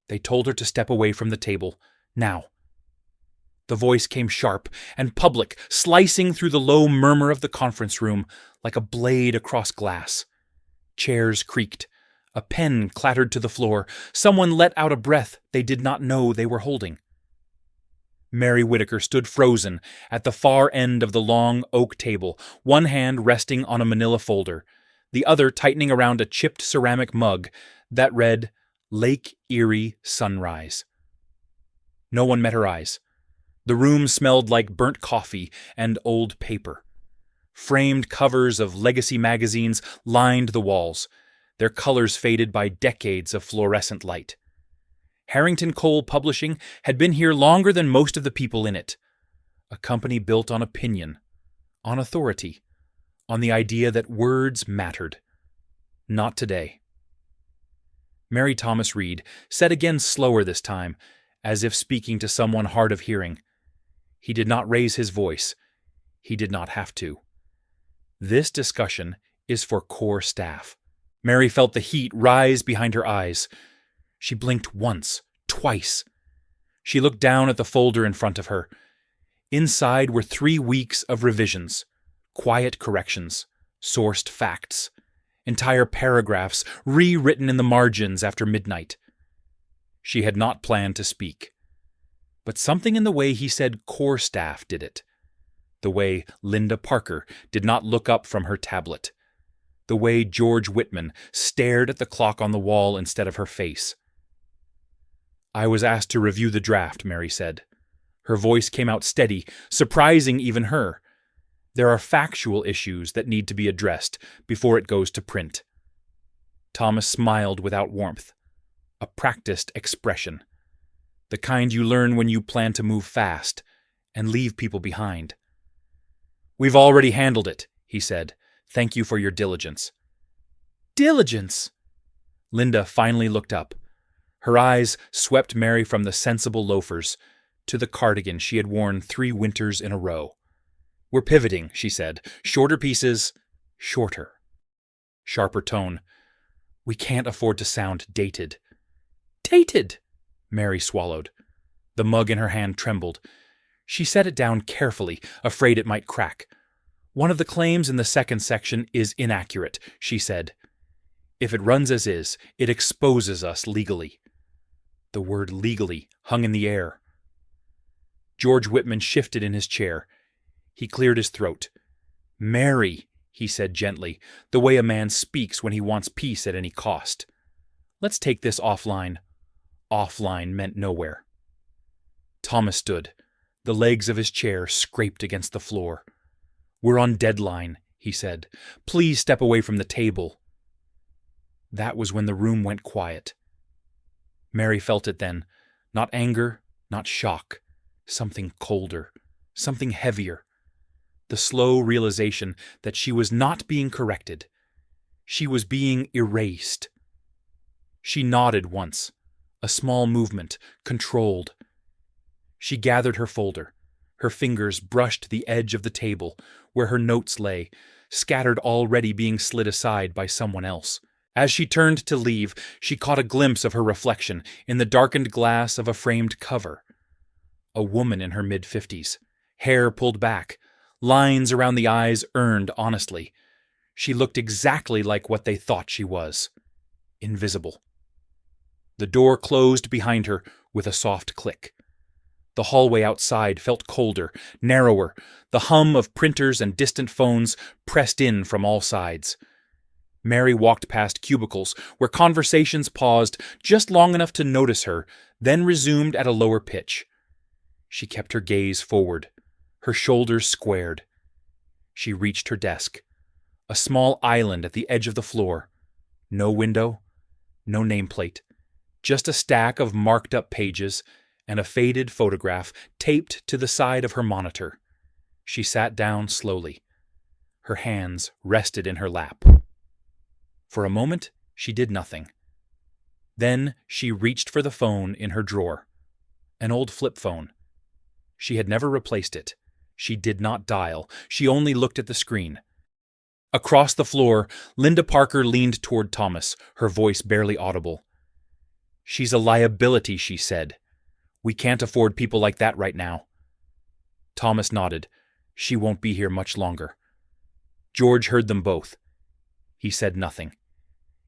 They told her to step away from the table. Now. The voice came sharp and public, slicing through the low murmur of the conference room like a blade across glass. Chairs creaked. A pen clattered to the floor. Someone let out a breath they did not know they were holding. Mary Whittaker stood frozen at the far end of the long oak table, one hand resting on a manila folder, the other tightening around a chipped ceramic mug that read, Lake Erie Sunrise. No one met her eyes. The room smelled like burnt coffee and old paper. Framed covers of legacy magazines lined the walls, their colors faded by decades of fluorescent light. Harrington Cole Publishing had been here longer than most of the people in it. A company built on opinion, on authority, on the idea that words mattered. Not today. Mary Thomas Reed said again slower this time, as if speaking to someone hard of hearing. He did not raise his voice. He did not have to. This discussion is for core staff. Mary felt the heat rise behind her eyes. She blinked once, twice. She looked down at the folder in front of her. Inside were 3 weeks of revisions, quiet corrections, sourced facts, entire paragraphs rewritten in the margins after midnight. She had not planned to speak. But something in the way he said core staff did it. The way Linda Parker did not look up from her tablet. The way George Whitman stared at the clock on the wall instead of her face. I was asked to review the draft, Mary said. Her voice came out steady, surprising even her. There are factual issues that need to be addressed before it goes to print. Thomas smiled without warmth. A practiced expression. The kind you learn when you plan to move fast and leave people behind. We've already handled it, he said. Thank you for your diligence. Diligence? Linda finally looked up. Her eyes swept Mary from the sensible loafers to the cardigan she had worn 3 winters in a row. We're pivoting, she said. Shorter pieces, shorter. Sharper tone. We can't afford to sound dated. Dated? Mary swallowed. The mug in her hand trembled. She set it down carefully, afraid it might crack. One of the claims in the second section is inaccurate, she said. If it runs as is, it exposes us legally. The word legally hung in the air. George Whitman shifted in his chair. He cleared his throat. Mary, he said gently, the way a man speaks when he wants peace at any cost. Let's take this offline. Offline meant nowhere. Thomas stood. The legs of his chair scraped against the floor. We're on deadline, he said. Please step away from the table. That was when the room went quiet. Mary felt it then. Not anger, not shock. Something colder, something heavier. The slow realization that she was not being corrected. She was being erased. She nodded once. A small movement, controlled. She gathered her folder. Her fingers brushed the edge of the table, where her notes lay, scattered already being slid aside by someone else. As she turned to leave, she caught a glimpse of her reflection in the darkened glass of a framed cover. A woman in her mid-50s, hair pulled back, lines around the eyes earned honestly. She looked exactly like what they thought she was. Invisible. The door closed behind her with a soft click. The hallway outside felt colder, narrower, the hum of printers and distant phones pressed in from all sides. Mary walked past cubicles where conversations paused just long enough to notice her, then resumed at a lower pitch. She kept her gaze forward, her shoulders squared. She reached her desk, a small island at the edge of the floor. No window, no nameplate, just a stack of marked-up pages and a faded photograph taped to the side of her monitor. She sat down slowly. Her hands rested in her lap. For a moment, she did nothing. Then she reached for the phone in her drawer. An old flip phone. She had never replaced it. She did not dial. She only looked at the screen. Across the floor, Linda Parker leaned toward Thomas, her voice barely audible. "She's a liability," she said. "We can't afford people like that right now." Thomas nodded. "She won't be here much longer." George heard them both. He said nothing.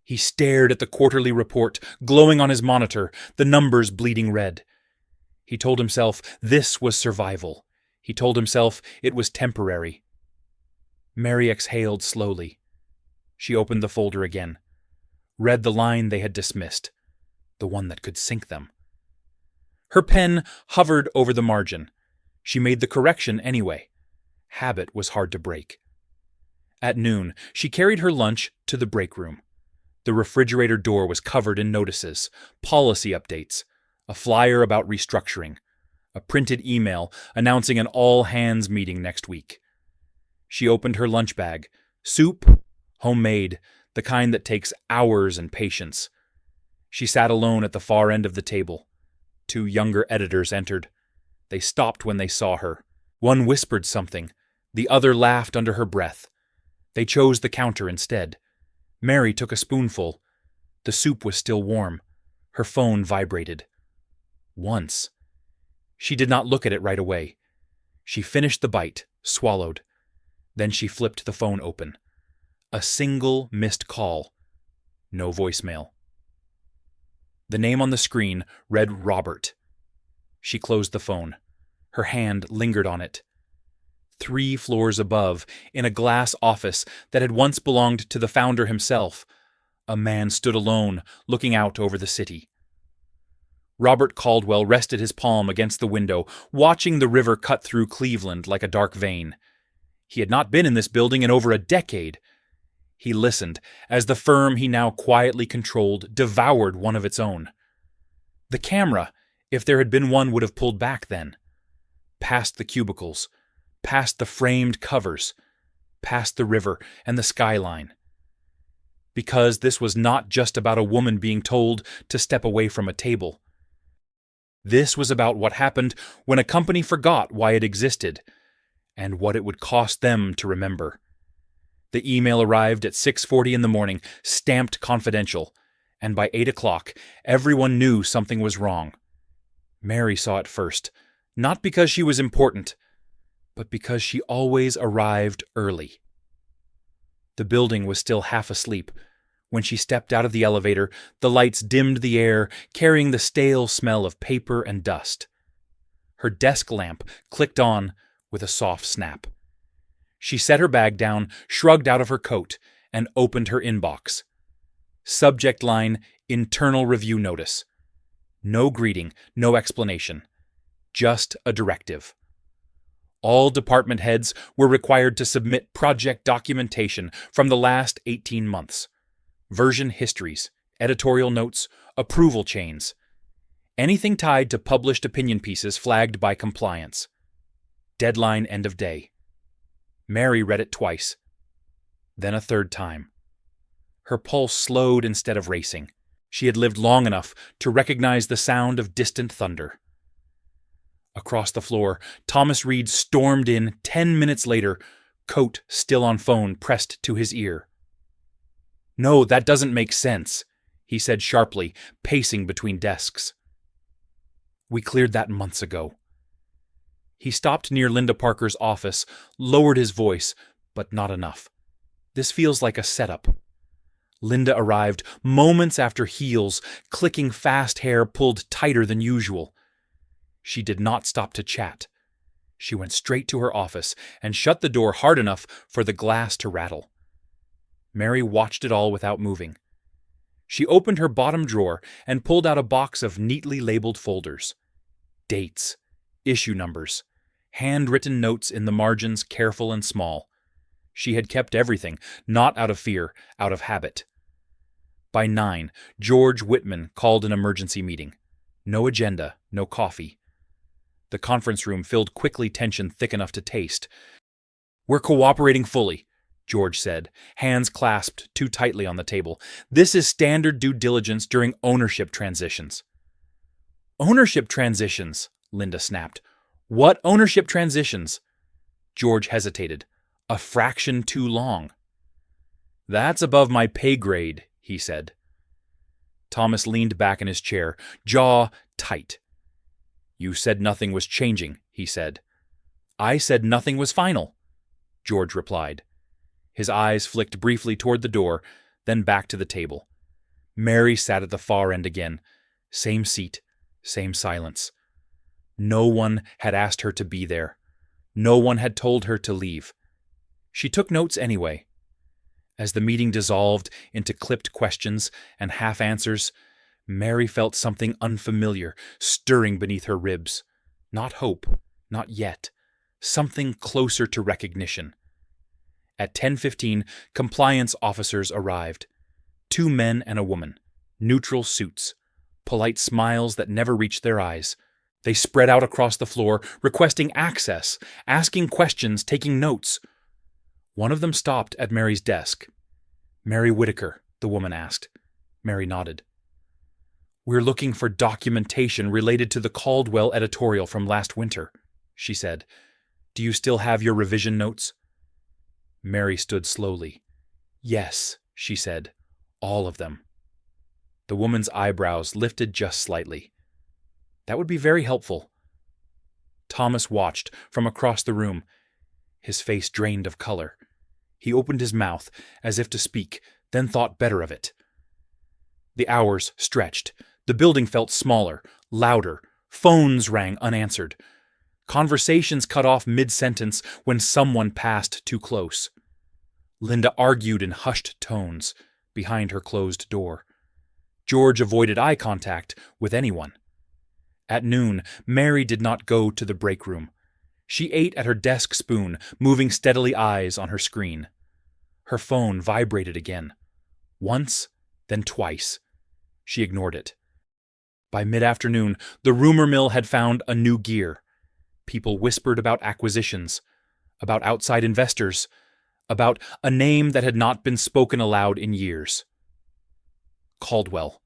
He stared at the quarterly report, glowing on his monitor, the numbers bleeding red. He told himself this was survival. He told himself it was temporary. Mary exhaled slowly. She opened the folder again, read the line they had dismissed, the one that could sink them. Her pen hovered over the margin. She made the correction anyway. Habit was hard to break. At noon, she carried her lunch to the break room. The refrigerator door was covered in notices, policy updates, a flyer about restructuring, a printed email announcing an all-hands meeting next week. She opened her lunch bag. Soup, homemade, the kind that takes hours and patience. She sat alone at the far end of the table. 2 younger editors entered. They stopped when they saw her. One whispered something. The other laughed under her breath. They chose the counter instead. Mary took a spoonful. The soup was still warm. Her phone vibrated. Once. She did not look at it right away. She finished the bite, swallowed. Then she flipped the phone open. A single missed call. No voicemail. The name on the screen read Robert. She closed the phone. Her hand lingered on it. 3 floors above, in a glass office that had once belonged to the founder himself, a man stood alone, looking out over the city. Robert Caldwell rested his palm against the window, watching the river cut through Cleveland like a dark vein. He had not been in this building in over a decade. He listened as the firm he now quietly controlled devoured one of its own. The camera, if there had been one, would have pulled back then. Past the cubicles, past the framed covers, past the river and the skyline. Because this was not just about a woman being told to step away from a table. This was about what happened when a company forgot why it existed, and what it would cost them to remember. The email arrived at 6:40 in the morning, stamped confidential, and by 8 o'clock, everyone knew something was wrong. Mary saw it first, not because she was important, but because she always arrived early. The building was still half asleep. When she stepped out of the elevator, the lights dimmed the air, carrying the stale smell of paper and dust. Her desk lamp clicked on with a soft snap. She set her bag down, shrugged out of her coat, and opened her inbox. Subject line, internal review notice. No greeting, no explanation. Just a directive. All department heads were required to submit project documentation from the last 18 months. Version histories, editorial notes, approval chains. Anything tied to published opinion pieces flagged by compliance. Deadline end of day. Mary read it twice, then a third time. Her pulse slowed instead of racing. She had lived long enough to recognize the sound of distant thunder. Across the floor, Thomas Reed stormed in 10 minutes later, coat still on phone pressed to his ear. "No, that doesn't make sense," he said sharply, pacing between desks. "We cleared that months ago." He stopped near Linda Parker's office, lowered his voice, but not enough. "This feels like a setup." Linda arrived moments after heels, clicking fast hair pulled tighter than usual. She did not stop to chat. She went straight to her office and shut the door hard enough for the glass to rattle. Mary watched it all without moving. She opened her bottom drawer and pulled out a box of neatly labeled folders. Dates, issue numbers, handwritten notes in the margins, careful and small. She had kept everything, not out of fear, out of habit. By 9, George Whitman called an emergency meeting. No agenda, no coffee. The conference room filled quickly, tension thick enough to taste. "We're cooperating fully," George said, hands clasped too tightly on the table. "This is standard due diligence during ownership transitions." "Ownership transitions?" Linda snapped. "What ownership transitions?" George hesitated. "A fraction too long." "That's above my pay grade," he said. Thomas leaned back in his chair, jaw tight. "You said nothing was changing," he said. "I said nothing was final," George replied. His eyes flicked briefly toward the door, then back to the table. Mary sat at the far end again. Same seat, same silence. No one had asked her to be there. No one had told her to leave. She took notes anyway. As the meeting dissolved into clipped questions and half-answers, Mary felt something unfamiliar stirring beneath her ribs. Not hope, not yet. Something closer to recognition. At 10:15, compliance officers arrived. 2 men and a woman, neutral suits, polite smiles that never reached their eyes. They spread out across the floor, requesting access, asking questions, taking notes. One of them stopped at Mary's desk. "Mary Whitaker," the woman asked. Mary nodded. "We're looking for documentation related to the Caldwell editorial from last winter," she said. "Do you still have your revision notes?" Mary stood slowly. "Yes," she said. "All of them." The woman's eyebrows lifted just slightly. "That would be very helpful." Thomas watched from across the room, his face drained of color. He opened his mouth as if to speak, then thought better of it. The hours stretched. The building felt smaller, louder. Phones rang unanswered. Conversations cut off mid-sentence when someone passed too close. Linda argued in hushed tones behind her closed door. George avoided eye contact with anyone. At noon, Mary did not go to the break room. She ate at her desk spoon, moving steadily eyes on her screen. Her phone vibrated again. Once, then twice. She ignored it. By mid-afternoon, the rumor mill had found a new gear. People whispered about acquisitions, about outside investors, about a name that had not been spoken aloud in years. Caldwell.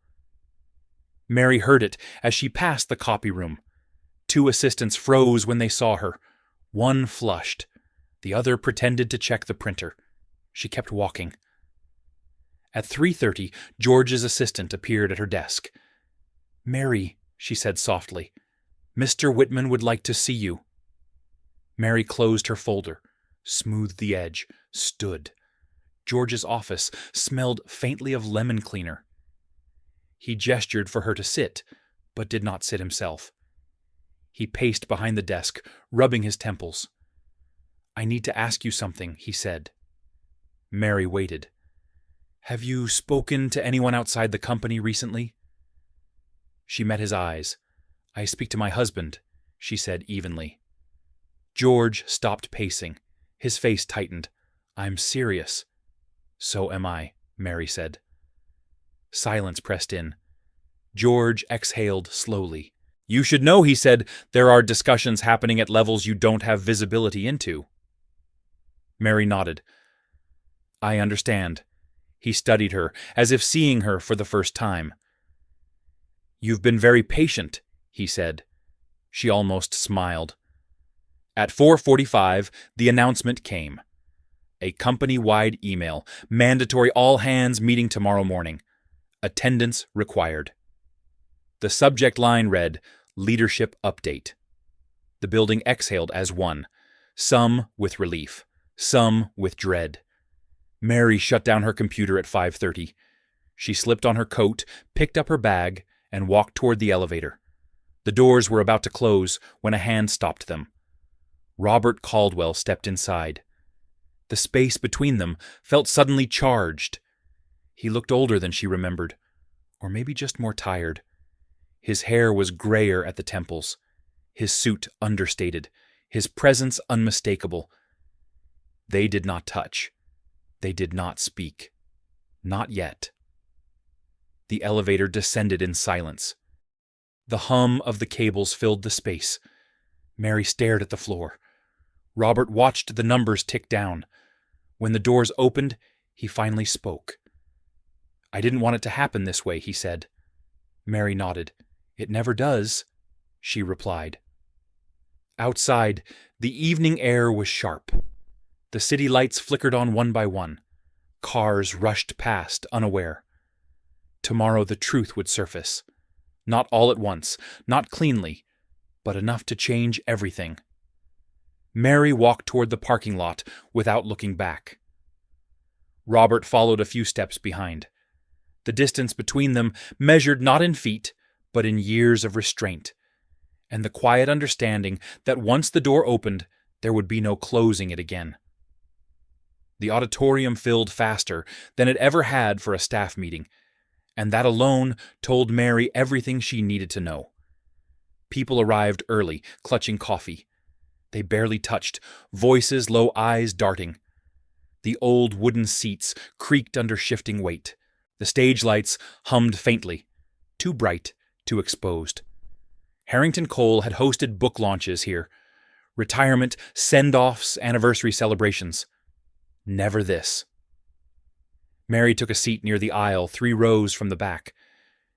Mary heard it as she passed the copy room. 2 assistants froze when they saw her. One flushed. The other pretended to check the printer. She kept walking. At 3:30, George's assistant appeared at her desk. "Mary," she said softly, "Mr. Whitman would like to see you." Mary closed her folder, smoothed the edge, stood. George's office smelled faintly of lemon cleaner. He gestured for her to sit, but did not sit himself. He paced behind the desk, rubbing his temples. "I need to ask you something," he said. Mary waited. "Have you spoken to anyone outside the company recently?" She met his eyes. "I speak to my husband," she said evenly. George stopped pacing. His face tightened. "I'm serious." "So am I," Mary said. Silence pressed in. George exhaled slowly. "You should know," he said, "there are discussions happening at levels you don't have visibility into." Mary nodded. "I understand." He studied her, as if seeing her for the first time. "You've been very patient," he said. She almost smiled. At 4:45, the announcement came. A company-wide email, mandatory all-hands meeting tomorrow morning. Attendance required. The subject line read, "Leadership Update." The building exhaled as one, some with relief, some with dread. Mary shut down her computer at 5:30. She slipped on her coat, picked up her bag, and walked toward the elevator. The doors were about to close when a hand stopped them. Robert Caldwell stepped inside. The space between them felt suddenly charged. He looked older than she remembered, or maybe just more tired. His hair was grayer at the temples, his suit understated, his presence unmistakable. They did not touch. They did not speak. Not yet. The elevator descended in silence. The hum of the cables filled the space. Mary stared at the floor. Robert watched the numbers tick down. When the doors opened, he finally spoke. "I didn't want it to happen this way," he said. Mary nodded. "It never does," she replied. Outside, the evening air was sharp. The city lights flickered on one by one. Cars rushed past, unaware. Tomorrow the truth would surface. Not all at once, not cleanly, but enough to change everything. Mary walked toward the parking lot without looking back. Robert followed a few steps behind. The distance between them measured not in feet, but in years of restraint, and the quiet understanding that once the door opened, there would be no closing it again. The auditorium filled faster than it ever had for a staff meeting, and that alone told Mary everything she needed to know. People arrived early, clutching coffee. They barely touched, voices low, eyes darting. The old wooden seats creaked under shifting weight. The stage lights hummed faintly, too bright, too exposed. Harrington Cole had hosted book launches here, retirement, send-offs, anniversary celebrations. Never this. Mary took a seat near the aisle 3 rows from the back.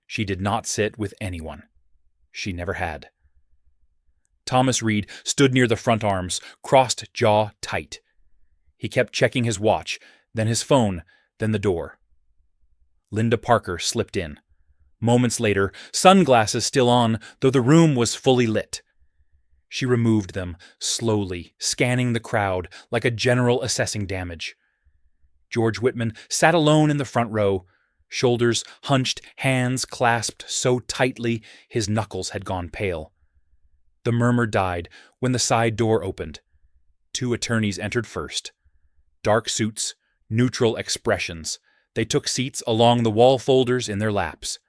She did not sit with anyone. She never had. Thomas Reed stood near the front arms, crossed jaw tight. He kept checking his watch, then his phone, then the door. Linda Parker slipped in. Moments later, sunglasses still on, though the room was fully lit. She removed them, slowly, scanning the crowd like a general assessing damage. George Whitman sat alone in the front row, shoulders hunched, hands clasped so tightly his knuckles had gone pale. The murmur died when the side door opened. 2 attorneys entered first. Dark suits, neutral expressions. They took seats along the wall folders in their laps.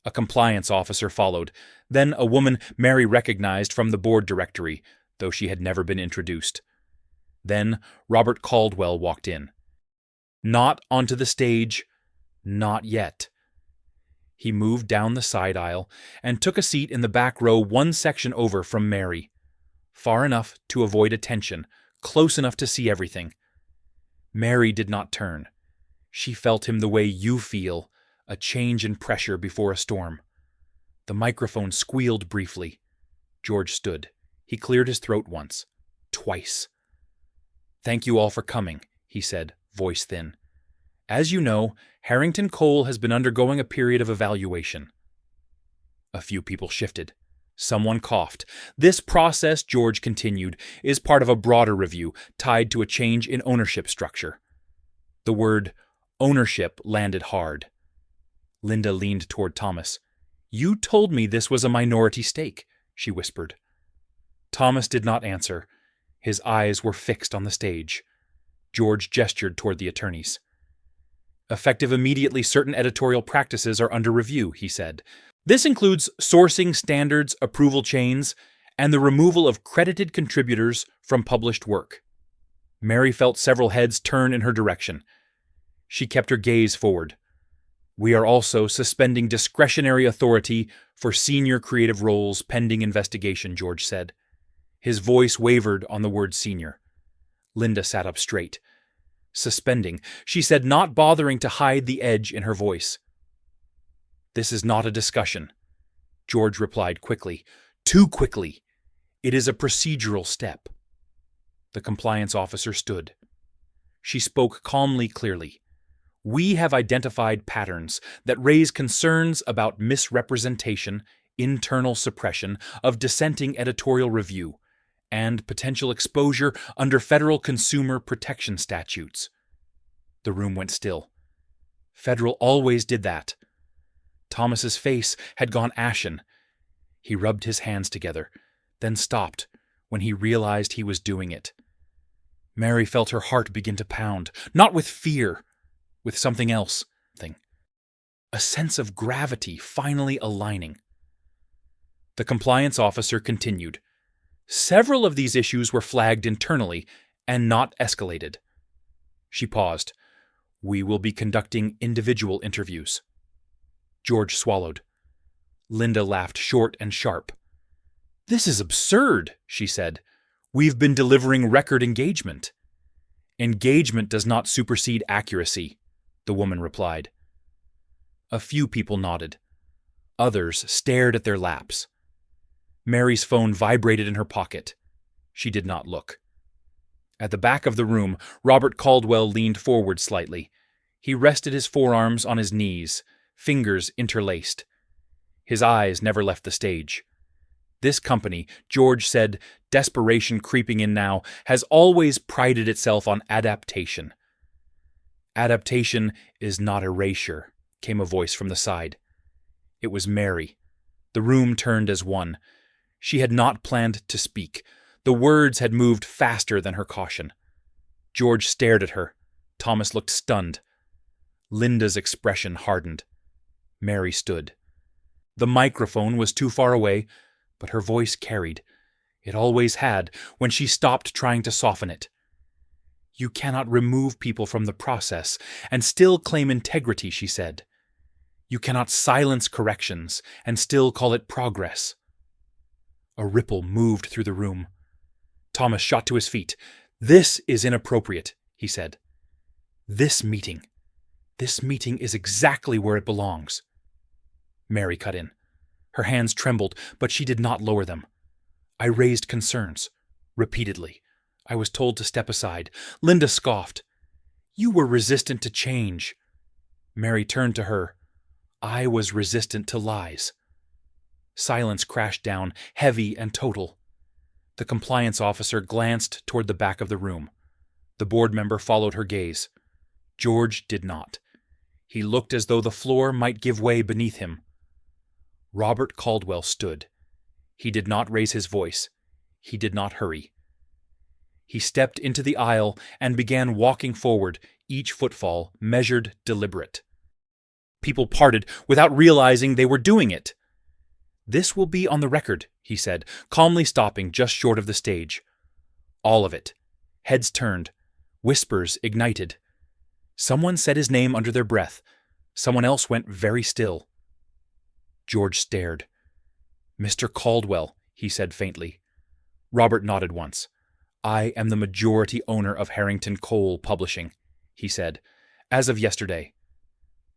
A compliance officer followed, then a woman Mary recognized from the board directory, though she had never been introduced. Then Robert Caldwell walked in. Not onto the stage, not yet. He moved down the side aisle and took a seat in the back row 1 section over from Mary, far enough to avoid attention, close enough to see everything. Mary did not turn. She felt him the way you feel, a change in pressure before a storm. The microphone squealed briefly. George stood. He cleared his throat once, twice. "Thank you all for coming," he said, voice thin. "As you know, Harrington Cole has been undergoing a period of evaluation." A few people shifted. Someone coughed. "This process," George continued, "is part of a broader review tied to a change in ownership structure." The word ownership landed hard. Linda leaned toward Thomas. "You told me this was a minority stake," she whispered. Thomas did not answer. His eyes were fixed on the stage. George gestured toward the attorneys. "Effective immediately, certain editorial practices are under review," he said. "This includes sourcing standards, approval chains, and the removal of credited contributors from published work." Mary felt several heads turn in her direction. She kept her gaze forward. "We are also suspending discretionary authority for senior creative roles pending investigation," George said. His voice wavered on the word senior. Linda sat up straight. "Suspending," she said, not bothering to hide the edge in her voice. "This is not a discussion," George replied quickly. Too quickly. "It is a procedural step." The compliance officer stood. She spoke calmly, clearly. "We have identified patterns that raise concerns about misrepresentation, internal suppression of dissenting editorial review, and potential exposure under federal consumer protection statutes." The room went still. Federal always did that. Thomas's face had gone ashen. He rubbed his hands together, then stopped when he realized he was doing it. Mary felt her heart begin to pound, not with fear, with something else. A sense of gravity finally aligning. The compliance officer continued. "Several of these issues were flagged internally and not escalated." She paused. "We will be conducting individual interviews." George swallowed. Linda laughed short and sharp. "This is absurd," she said. "We've been delivering record engagement." "Engagement does not supersede accuracy," the woman replied. A few people nodded. Others stared at their laps. Mary's phone vibrated in her pocket. She did not look. At the back of the room, Robert Caldwell leaned forward slightly. He rested his forearms on his knees, fingers interlaced. His eyes never left the stage. This company, George said, desperation creeping in now, has always prided itself on adaptation. Adaptation is not erasure, came a voice from the side. It was Mary. The room turned as one. She had not planned to speak. The words had moved faster than her caution. George stared at her. Thomas looked stunned. Linda's expression hardened. Mary stood. The microphone was too far away, but her voice carried. It always had, when she stopped trying to soften it. You cannot remove people from the process and still claim integrity, she said. You cannot silence corrections and still call it progress. A ripple moved through the room. Thomas shot to his feet. This is inappropriate, he said. This meeting is exactly where it belongs. Mary cut in. Her hands trembled, but she did not lower them. I raised concerns. Repeatedly. I was told to step aside. Linda scoffed. You were resistant to change. Mary turned to her. I was resistant to lies. Silence crashed down, heavy and total. The compliance officer glanced toward the back of the room. The board member followed her gaze. George did not. He looked as though the floor might give way beneath him. Robert Caldwell stood. He did not raise his voice. He did not hurry. He stepped into the aisle and began walking forward, each footfall measured, deliberate. People parted without realizing they were doing it. This will be on the record, he said, calmly stopping just short of the stage. All of it. Heads turned. Whispers ignited. Someone said his name under their breath. Someone else went very still. George stared. Mr. Caldwell, he said faintly. Robert nodded once. I am the majority owner of Harrington Coal Publishing, he said, as of yesterday.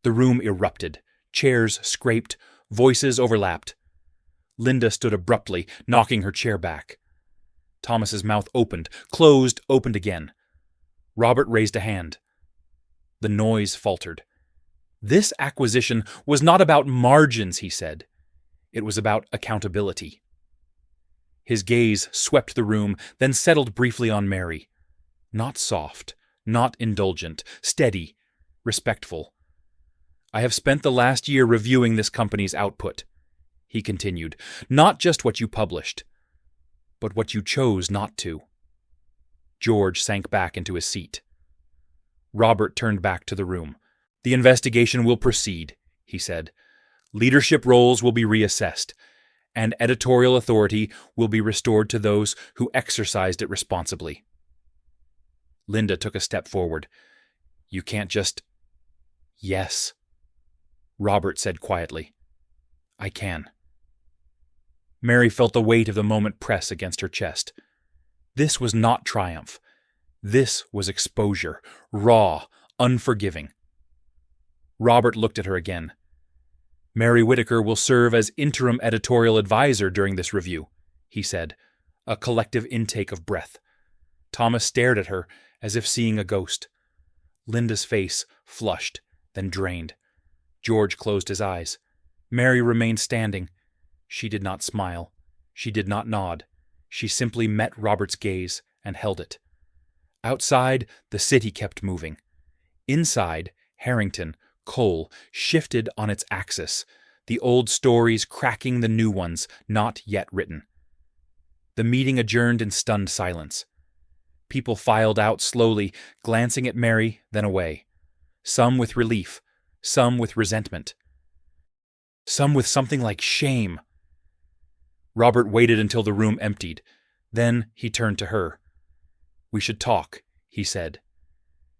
The room erupted. Chairs scraped. Voices overlapped. Linda stood abruptly, knocking her chair back. Thomas's mouth opened, closed, opened again. Robert raised a hand. The noise faltered. This acquisition was not about margins, he said. It was about accountability. His gaze swept the room, then settled briefly on Mary. Not soft, not indulgent, steady, respectful. I have spent the last year reviewing this company's output, he continued. Not just what you published, but what you chose not to. George sank back into his seat. Robert turned back to the room. The investigation will proceed, he said. Leadership roles will be reassessed, and editorial authority will be restored to those who exercised it responsibly. Linda took a step forward. You can't just... Yes, Robert said quietly. I can. Mary felt the weight of the moment press against her chest. This was not triumph. This was exposure, raw, unforgiving. Robert looked at her again. Mary Whitaker will serve as interim editorial advisor during this review, he said, a collective intake of breath. Thomas stared at her as if seeing a ghost. Linda's face flushed, then drained. George closed his eyes. Mary remained standing. She did not smile. She did not nod. She simply met Robert's gaze and held it. Outside, the city kept moving. Inside, Harrington, Coal, shifted on its axis, the old stories cracking the new ones not yet written. The meeting adjourned in stunned silence. People filed out slowly, glancing at Mary, then away. Some with relief, some with resentment, some with something like shame. Robert waited until the room emptied. Then he turned to her. We should talk, he said.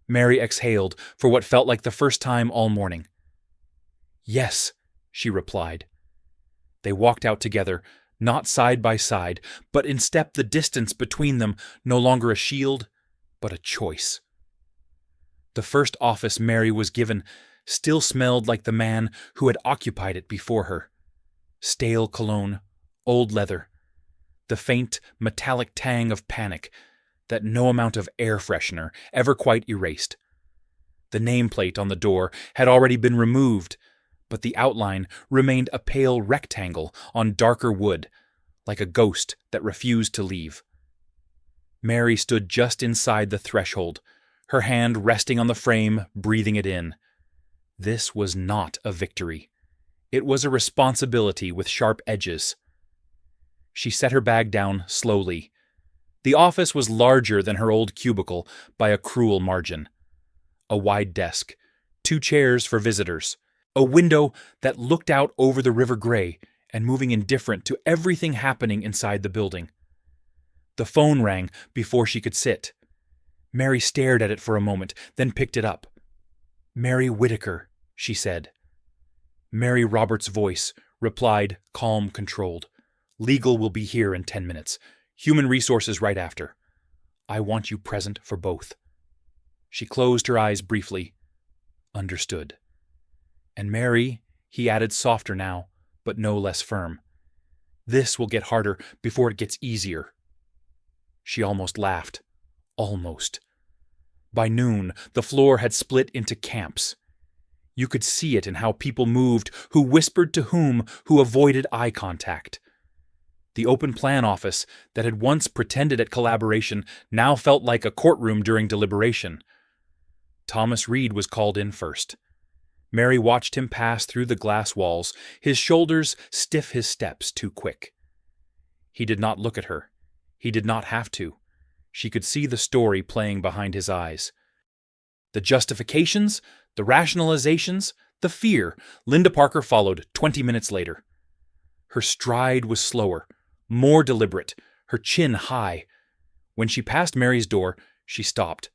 Mary exhaled for what felt like the first time all morning. Yes, she replied. They walked out together, not side by side, but in step, the distance between them no longer a shield, but a choice. The first office Mary was given still smelled like the man who had occupied it before her. Stale cologne, old leather, the faint metallic tang of panic that no amount of air freshener ever quite erased. The nameplate on the door had already been removed, but the outline remained a pale rectangle on darker wood, like a ghost that refused to leave. Mary stood just inside the threshold, her hand resting on the frame, breathing it in. This was not a victory. It was a responsibility with sharp edges. She set her bag down slowly. The office was larger than her old cubicle by a cruel margin. A wide desk, 2 chairs for visitors, a window that looked out over the River Gray and moving indifferent to everything happening inside the building. The phone rang before she could sit. Mary stared at it for a moment, then picked it up. "Mary Whitaker," she said. Mary Roberts' voice replied, calm, controlled. "Legal will be here in 10 minutes. Human resources right after. I want you present for both." She closed her eyes briefly. "Understood." "And Mary," he added, softer now, but no less firm, "this will get harder before it gets easier." She almost laughed. Almost. By noon, the floor had split into camps. You could see it in how people moved, who whispered to whom, who avoided eye contact. The open plan office that had once pretended at collaboration now felt like a courtroom during deliberation. Thomas Reed was called in first. Mary watched him pass through the glass walls, his shoulders stiff, his steps too quick. He did not look at her. He did not have to. She could see the story playing behind his eyes. The justifications, the rationalizations, the fear. Linda Parker followed 20 minutes later. Her stride was slower, more deliberate, her chin high. When she passed Mary's door, she stopped.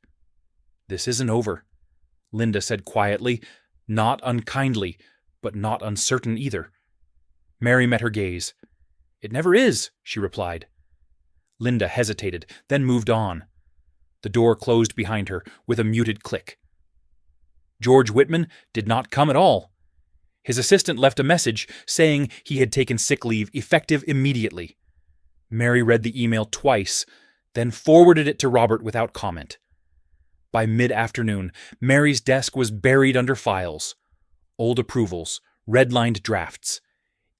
"This isn't over," Linda said quietly, not unkindly, but not uncertain either. Mary met her gaze. "It never is," she replied. Linda hesitated, then moved on. The door closed behind her with a muted click. George Whitman did not come at all. His assistant left a message saying he had taken sick leave effective immediately. Mary read the email twice, then forwarded it to Robert without comment. By mid-afternoon, Mary's desk was buried under files. Old approvals, red-lined drafts,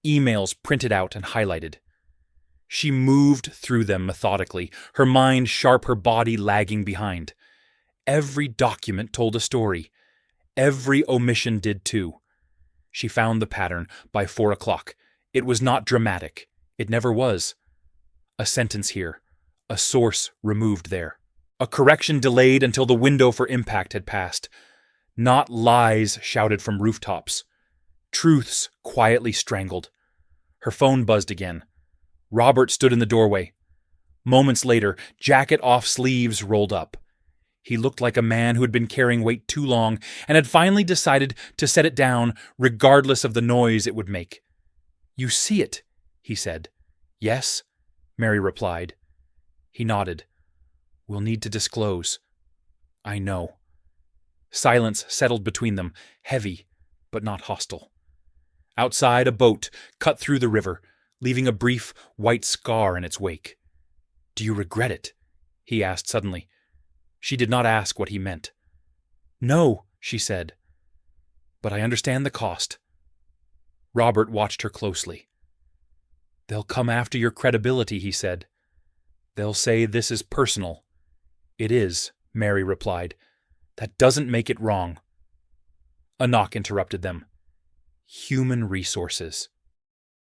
emails printed out and highlighted. She moved through them methodically, her mind sharp, her body lagging behind. Every document told a story. Every omission did too. She found the pattern by 4 o'clock. It was not dramatic. It never was. A sentence here, a source removed there. A correction delayed until the window for impact had passed. Not lies shouted from rooftops. Truths quietly strangled. Her phone buzzed again. Robert stood in the doorway. Moments later, jacket off, sleeves rolled up. He looked like a man who had been carrying weight too long and had finally decided to set it down regardless of the noise it would make. "You see it," he said. "Yes," Mary replied. He nodded. "We'll need to disclose." "I know." Silence settled between them, heavy, but not hostile. Outside, a boat cut through the river, leaving a brief white scar in its wake. "Do you regret it?" he asked suddenly. She did not ask what he meant. "No," she said. "But I understand the cost." Robert watched her closely. "They'll come after your credibility," he said. "They'll say this is personal." "It is," Mary replied. "That doesn't make it wrong." A knock interrupted them. Human resources.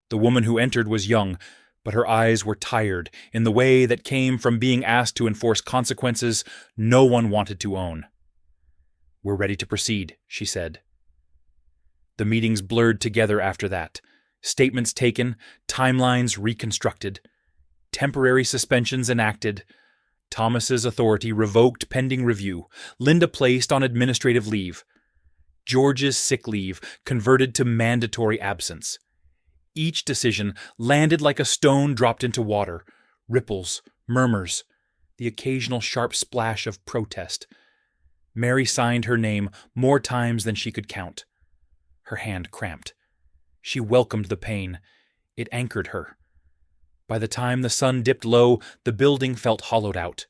The woman who entered was young, but her eyes were tired in the way that came from being asked to enforce consequences no one wanted to own. "We're ready to proceed," she said. The meetings blurred together after that. Statements taken, timelines reconstructed, temporary suspensions enacted, Thomas's authority revoked pending review, Linda placed on administrative leave, George's sick leave converted to mandatory absence. Each decision landed like a stone dropped into water, ripples, murmurs, the occasional sharp splash of protest. Mary signed her name more times than she could count. Her hand cramped. She welcomed the pain. It anchored her. By the time the sun dipped low, the building felt hollowed out.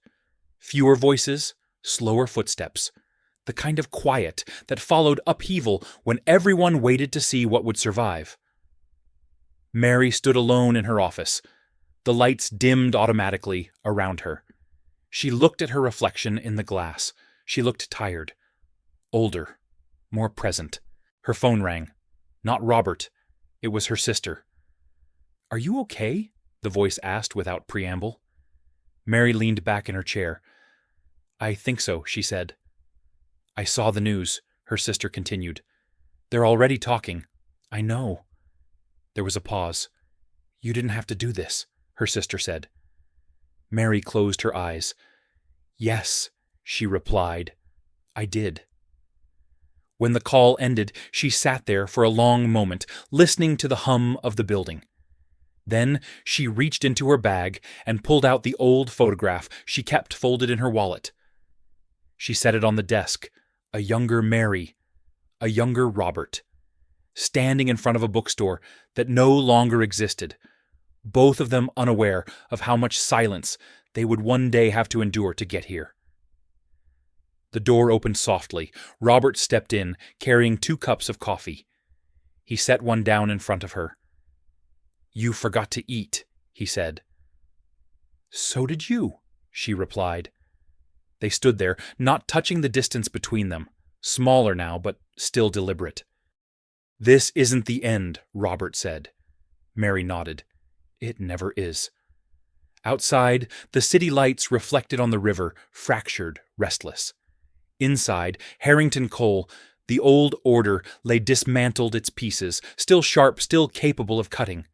Fewer voices, slower footsteps. the kind of quiet that followed upheaval when everyone waited to see what would survive. Mary stood alone in her office. The lights dimmed automatically around her. She looked at her reflection in the glass. She looked tired, older, more present. Her phone rang. Not Robert. It was her sister. "Are you okay?" the voice asked without preamble. Mary leaned back in her chair. "I think so," she said. "I saw the news," her sister continued. "They're already talking." "I know." There was a pause. "You didn't have to do this," her sister said. Mary closed her eyes. "Yes," she replied, "I did." When the call ended, she sat there for a long moment, listening to the hum of the building. Then she reached into her bag and pulled out the old photograph she kept folded in her wallet. She set it on the desk, a younger Mary, a younger Robert, standing in front of a bookstore that no longer existed, both of them unaware of how much silence they would one day have to endure to get here. The door opened softly. Robert stepped in, carrying 2 cups of coffee. He set one down in front of her. "You forgot to eat," he said. "So did you," she replied. They stood there, not touching the distance between them, smaller now, but still deliberate. "This isn't the end," Robert said. Mary nodded. "It never is." Outside, the city lights reflected on the river, fractured, restless. Inside, Harrington Coal, the old order, lay dismantled its pieces, still sharp, still capable of cutting.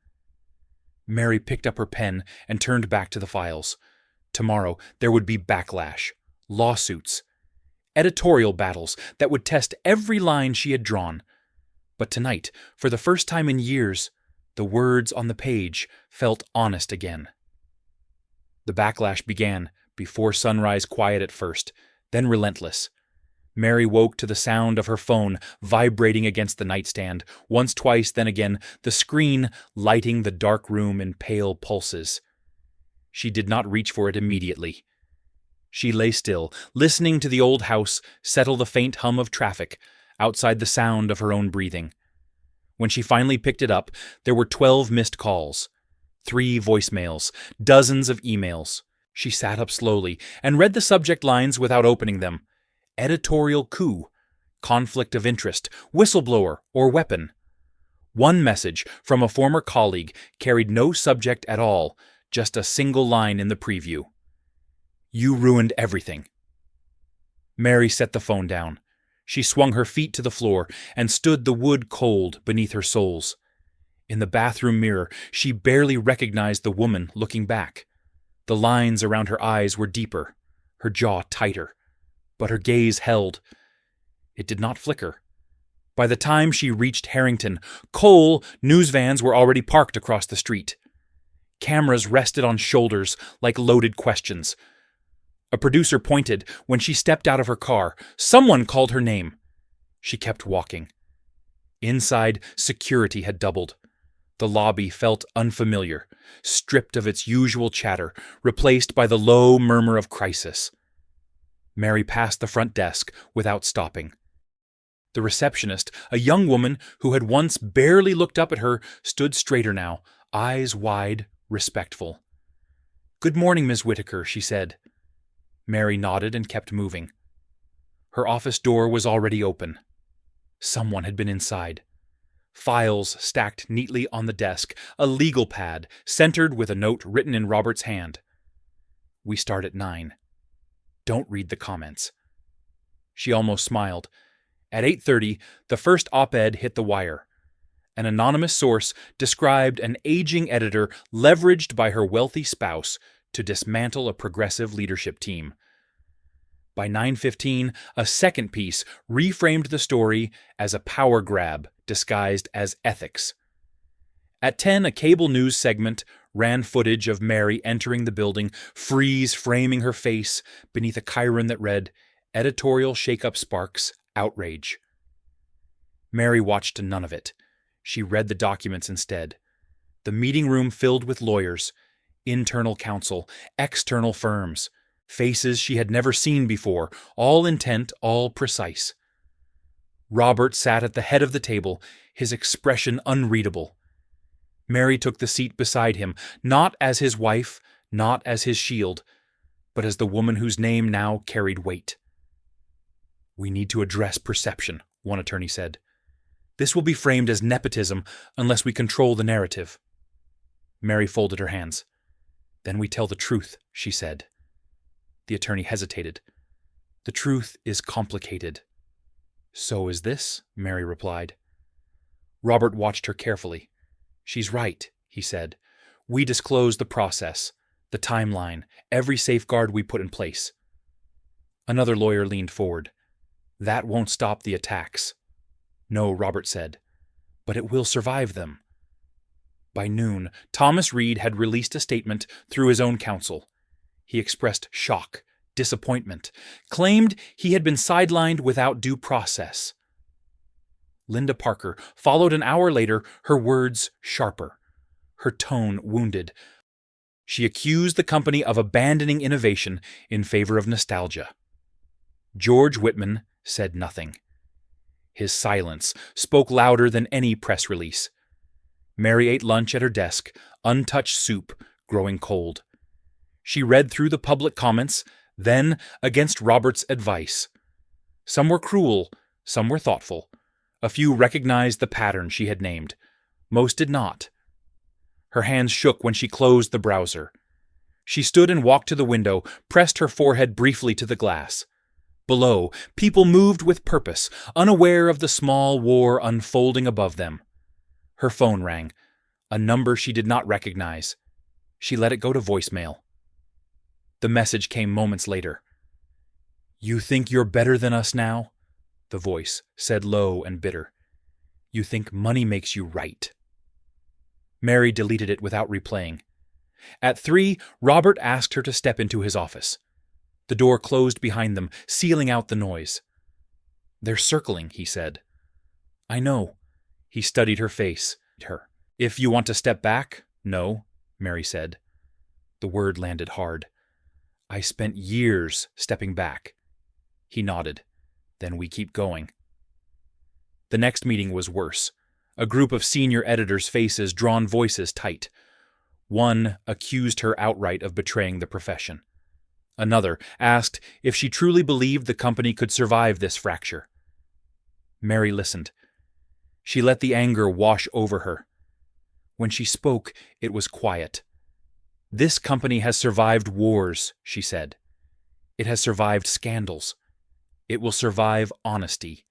Mary picked up her pen and turned back to the files. Tomorrow, there would be backlash, lawsuits, editorial battles that would test every line she had drawn. But tonight, for the first time in years, the words on the page felt honest again. The backlash began, before sunrise quiet at first, then relentless. Mary woke to the sound of her phone vibrating against the nightstand, once, twice, then again, the screen lighting the dark room in pale pulses. She did not reach for it immediately. She lay still, listening to the old house settle the faint hum of traffic, outside the sound of her own breathing. When she finally picked it up, there were 12 missed calls, 3 voicemails, dozens of emails. She sat up slowly and read the subject lines without opening them. Editorial coup, conflict of interest, whistleblower, or weapon. One message from a former colleague carried no subject at all, just a single line in the preview. "You ruined everything." Mary set the phone down. She swung her feet to the floor and stood the wood cold beneath her soles. In the bathroom mirror, she barely recognized the woman looking back. The lines around her eyes were deeper, her jaw tighter, but her gaze held. It did not flicker. By the time she reached Harrington, Coal news vans were already parked across the street. Cameras rested on shoulders like loaded questions. A producer pointed when she stepped out of her car. Someone called her name. She kept walking. Inside, security had doubled. The lobby felt unfamiliar, stripped of its usual chatter, replaced by the low murmur of crisis. Mary passed the front desk without stopping. The receptionist, a young woman who had once barely looked up at her, stood straighter now, eyes wide, respectful. "Good morning, Miss Whitaker," she said. Mary nodded and kept moving. Her office door was already open. Someone had been inside. Files stacked neatly on the desk, a legal pad centered with a note written in Robert's hand. "We start at 9. Don't read the comments." She almost smiled. At 8:30, the first op-ed hit the wire. An anonymous source described an aging editor leveraged by her wealthy spouse to dismantle a progressive leadership team. By 9:15, a second piece reframed the story as a power grab disguised as ethics. At 10, a cable news segment ran footage of Mary entering the building, freeze framing her face beneath a chyron that read, "Editorial shakeup sparks outrage." Mary watched none of it. She read the documents instead. The meeting room filled with lawyers, internal counsel, external firms, Faces she had never seen before, all intent, all precise. Robert sat at the head of the table, his expression unreadable. Mary took the seat beside him, not as his wife, not as his shield, but as the woman whose name now carried weight. "We need to address perception," one attorney said. "This will be framed as nepotism unless we control the narrative." Mary folded her hands. "Then we tell the truth," she said. The attorney hesitated. "The truth is complicated." "So is this," Mary replied. Robert watched her carefully. "She's right," he said. "We disclose the process, the timeline, every safeguard we put in place." Another lawyer leaned forward. "That won't stop the attacks." "No," Robert said, "but it will survive them." By noon, Thomas Reed had released a statement through his own counsel. He expressed shock, disappointment, claimed he had been sidelined without due process. Linda Parker followed an hour later, her words sharper, her tone wounded. She accused the company of abandoning innovation in favor of nostalgia. George Whitman said nothing. His silence spoke louder than any press release. Mary ate lunch at her desk, untouched soup growing cold. She read through the public comments, then against Robert's advice. Some were cruel, some were thoughtful. A few recognized the pattern she had named. Most did not. Her hands shook when she closed the browser. She stood and walked to the window, pressed her forehead briefly to the glass. Below, people moved with purpose, unaware of the small war unfolding above them. Her phone rang, a number she did not recognize. She let it go to voicemail. The message came moments later. "You think you're better than us now?" The voice said low and bitter. "You think money makes you right." Mary deleted it without replaying. At 3, Robert asked her to step into his office. The door closed behind them, sealing out the noise. "They're circling," he said. "I know." He studied her face. "If you want to step back, no," Mary said. The word landed hard. "I spent years stepping back." He nodded. "Then we keep going." The next meeting was worse. A group of senior editors' faces, drawn voices tight. One accused her outright of betraying the profession. Another asked if she truly believed the company could survive this fracture. Mary listened. She let the anger wash over her. When she spoke, it was quiet. "This company has survived wars," she said. "It has survived scandals. It will survive honesty."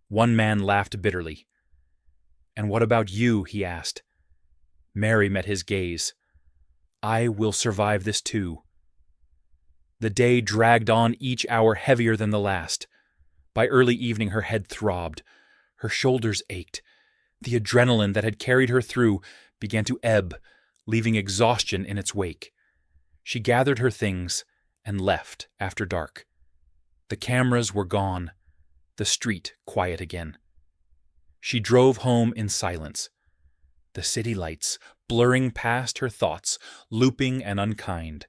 One man laughed bitterly. "And what about you?" he asked. Mary met his gaze. "I will survive this too." The day dragged on, each hour heavier than the last. By early evening her head throbbed. Her shoulders ached. The adrenaline that had carried her through began to ebb, leaving exhaustion in its wake. She gathered her things and left after dark. The cameras were gone, the street quiet again. She drove home in silence, the city lights blurring past her thoughts, looping and unkind.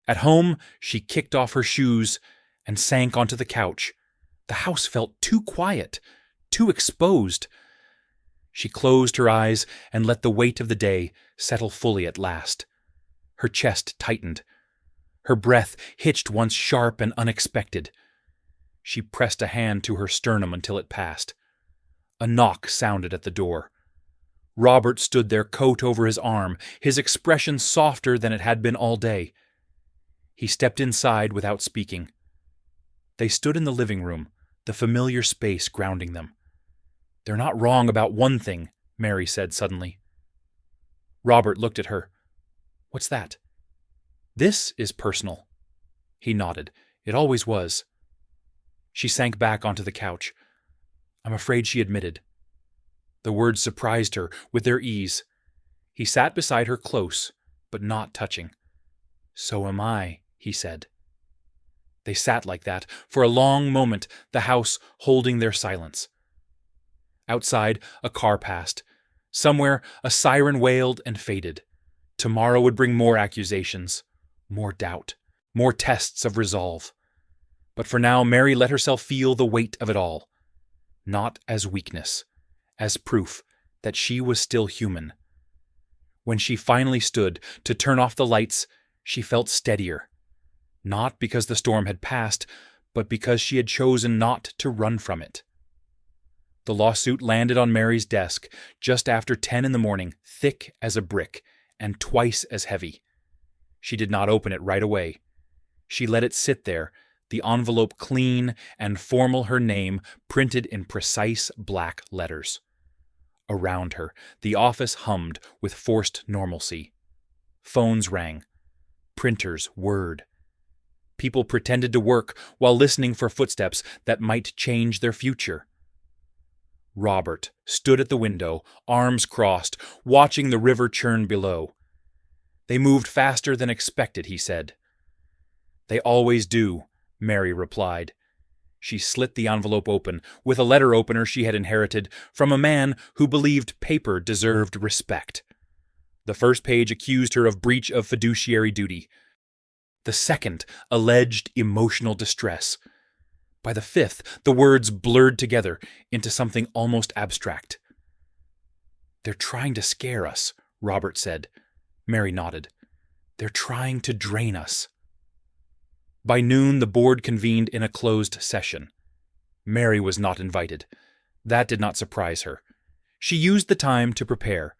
At home, she kicked off her shoes and sank onto the couch. The house felt too quiet, too exposed. She closed her eyes and let the weight of the day settle fully at last. Her chest tightened. Her breath hitched once sharp and unexpected. She pressed a hand to her sternum until it passed. A knock sounded at the door. Robert stood there, coat over his arm, his expression softer than it had been all day. He stepped inside without speaking. They stood in the living room, the familiar space grounding them. "They're not wrong about one thing," Mary said suddenly. Robert looked at her. "What's that?" "This is personal." He nodded. "It always was." She sank back onto the couch. "I'm afraid," she admitted. The words surprised her with their ease. He sat beside her close, but not touching. "So am I," he said. They sat like that for a long moment, the house holding their silence. Outside, a car passed. Somewhere, a siren wailed and faded. Tomorrow would bring more accusations, more doubt. more tests of resolve. But for now, Mary let herself feel the weight of it all, not as weakness, as proof that she was still human. When she finally stood to turn off the lights, she felt steadier, not because the storm had passed, but because she had chosen not to run from it. The lawsuit landed on Mary's desk just after 10 in the morning, thick as a brick and twice as heavy. She did not open it right away. She let it sit there, the envelope clean and formal, her name printed in precise black letters. Around her, the office hummed with forced normalcy. Phones rang. Printers whirred. People pretended to work while listening for footsteps that might change their future. Robert stood at the window, arms crossed, watching the river churn below. They moved faster than expected, he said. They always do, Mary replied. She slit the envelope open with a letter opener she had inherited from a man who believed paper deserved respect. The first page accused her of breach of fiduciary duty. The second alleged emotional distress. By the fifth, the words blurred together into something almost abstract. "They're trying to scare us," Robert said. Mary nodded. "They're trying to drain us." By noon, the board convened in a closed session. Mary was not invited. That did not surprise her. She used the time to prepare.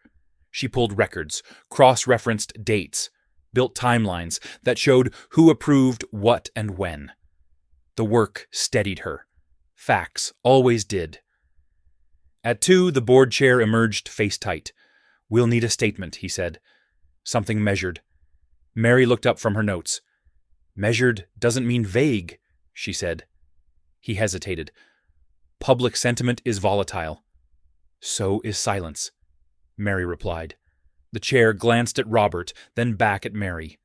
She pulled records, cross-referenced dates, built timelines that showed who approved what and when. The work steadied her. Facts always did. At 2, the board chair emerged face tight. "We'll need a statement," he said. Something measured. Mary looked up from her notes. "Measured doesn't mean vague," she said. He hesitated. "Public sentiment is volatile." "So is silence," Mary replied. The chair glanced at Robert, then back at Mary.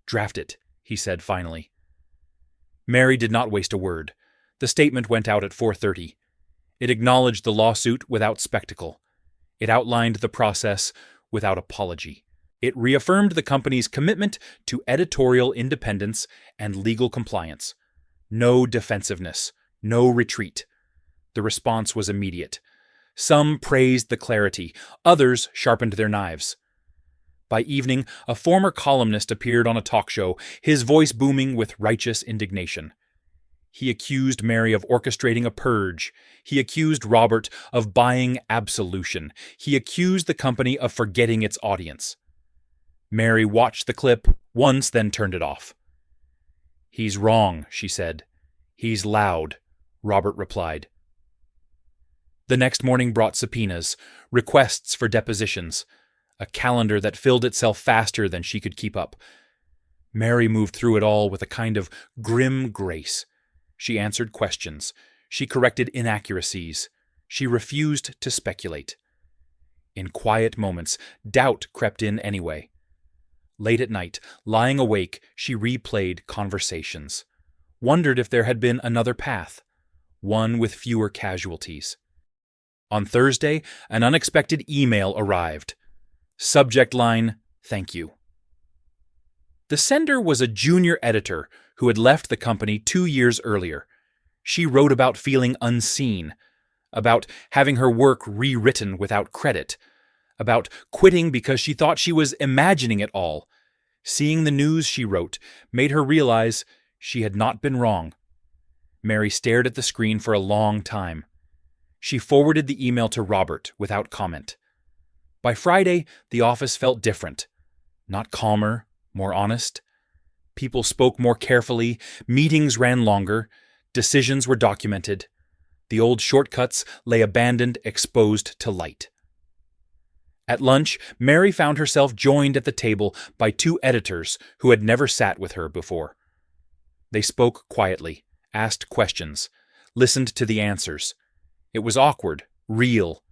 "Draft it," he said finally. Mary did not waste a word. The statement went out at 4:30. It acknowledged the lawsuit without spectacle. It outlined the process without apology. It reaffirmed the company's commitment to editorial independence and legal compliance. No defensiveness, no retreat. The response was immediate. Some praised the clarity, others sharpened their knives. By evening, a former columnist appeared on a talk show, his voice booming with righteous indignation. He accused Mary of orchestrating a purge. He accused Robert of buying absolution. He accused the company of forgetting its audience. Mary watched the clip once, then turned it off. "He's wrong," she said. "He's loud," Robert replied. The next morning brought subpoenas, requests for depositions, a calendar that filled itself faster than she could keep up. Mary moved through it all with a kind of grim grace. She answered questions. She corrected inaccuracies. She refused to speculate. In quiet moments, doubt crept in anyway. Late at night, lying awake, she replayed conversations. Wondered if there had been another path, one with fewer casualties. On Thursday, an unexpected email arrived. Subject line, "Thank you." The sender was a junior editor who had left the company 2 years earlier. She wrote about feeling unseen, about having her work rewritten without credit, about quitting because she thought she was imagining it all. Seeing the news, she wrote, made her realize she had not been wrong. Mary stared at the screen for a long time. She forwarded the email to Robert without comment. By Friday, the office felt different. Not calmer, more honest. People spoke more carefully, meetings ran longer, decisions were documented. The old shortcuts lay abandoned, exposed to light. At lunch, Mary found herself joined at the table by 2 editors who had never sat with her before. They spoke quietly, asked questions, listened to the answers. It was awkward, real.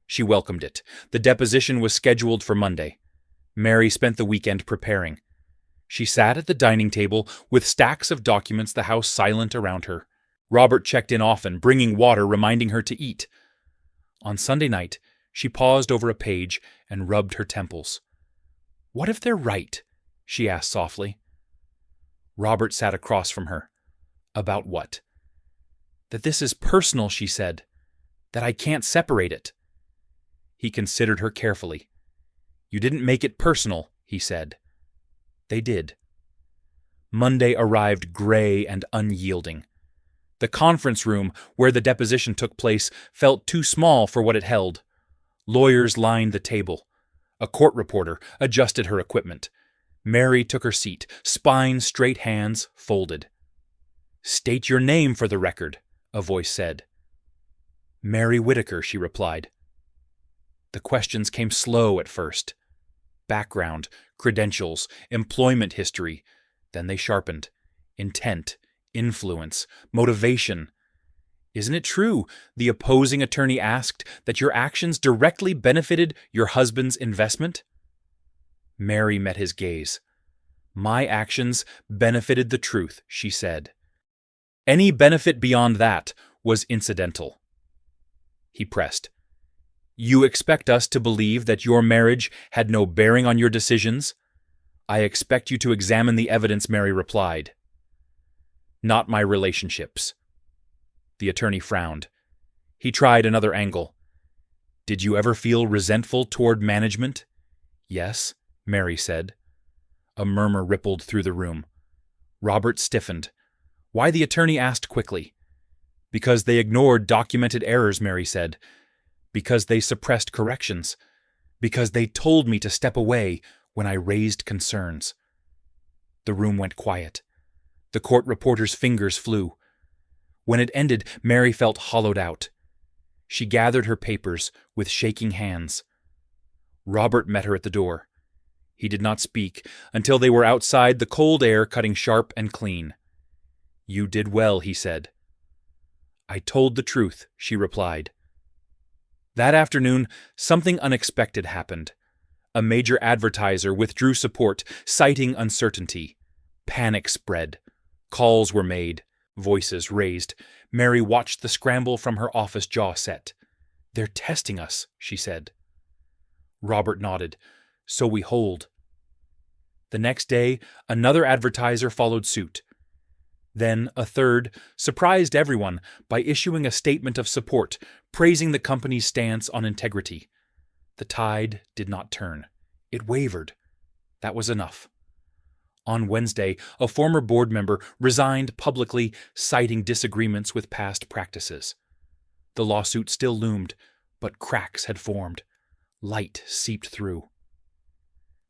She welcomed it. The deposition was scheduled for Monday. Mary spent the weekend preparing. She sat at the dining table with stacks of documents, the house silent around her. Robert checked in often, bringing water, reminding her to eat. On Sunday night, she paused over a page and rubbed her temples. "What if they're right?" she asked softly. Robert sat across from her. About what? That this is personal, she said. That I can't separate it. He considered her carefully. You didn't make it personal, he said. They did. Monday arrived gray and unyielding. The conference room where the deposition took place felt too small for what it held. Lawyers lined the table. A court reporter adjusted her equipment. Mary took her seat, spine straight, hands folded. State your name for the record, a voice said. Mary Whitaker, she replied. The questions came slow at first. Background, credentials, employment history. Then they sharpened. Intent, influence, motivation. Isn't it true, the opposing attorney asked, that your actions directly benefited your husband's investment? Mary met his gaze. My actions benefited the truth, she said. Any benefit beyond that was incidental. He pressed. You expect us to believe that your marriage had no bearing on your decisions? I expect you to examine the evidence, Mary replied. Not my relationships. The attorney frowned. He tried another angle. Did you ever feel resentful toward management? Yes, Mary said. A murmur rippled through the room. Robert stiffened. Why, the attorney asked quickly. Because they ignored documented errors, Mary said. Because they suppressed corrections. Because they told me to step away when I raised concerns. The room went quiet. The court reporter's fingers flew. When it ended, Mary felt hollowed out. She gathered her papers with shaking hands. Robert met her at the door. He did not speak until they were outside, the cold air cutting sharp and clean. You did well, he said. I told the truth, she replied. That afternoon, something unexpected happened. A major advertiser withdrew support, citing uncertainty. Panic spread. Calls were made. Voices raised. Mary watched the scramble from her office, jaw set. They're testing us, she said. Robert nodded. So we hold. The next day, another advertiser followed suit. Then a third surprised everyone by issuing a statement of support, praising the company's stance on integrity. The tide did not turn. It wavered. That was enough. On Wednesday, a former board member resigned publicly, citing disagreements with past practices. The lawsuit still loomed, but cracks had formed. Light seeped through.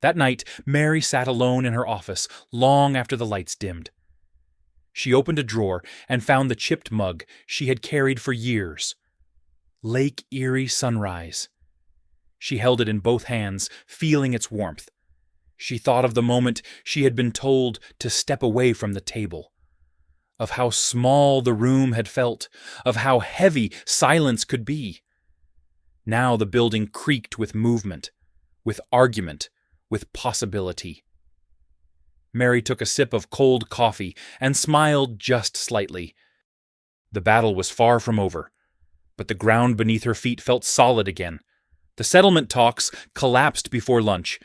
That night, Mary sat alone in her office, long after the lights dimmed. She opened a drawer and found the chipped mug she had carried for years. Lake Erie Sunrise. She held it in both hands, feeling its warmth. She thought of the moment she had been told to step away from the table, of how small the room had felt, of how heavy silence could be. Now the building creaked with movement, with argument, with possibility. Mary took a sip of cold coffee and smiled just slightly. The battle was far from over, but the ground beneath her feet felt solid again. The settlement talks collapsed before lunch,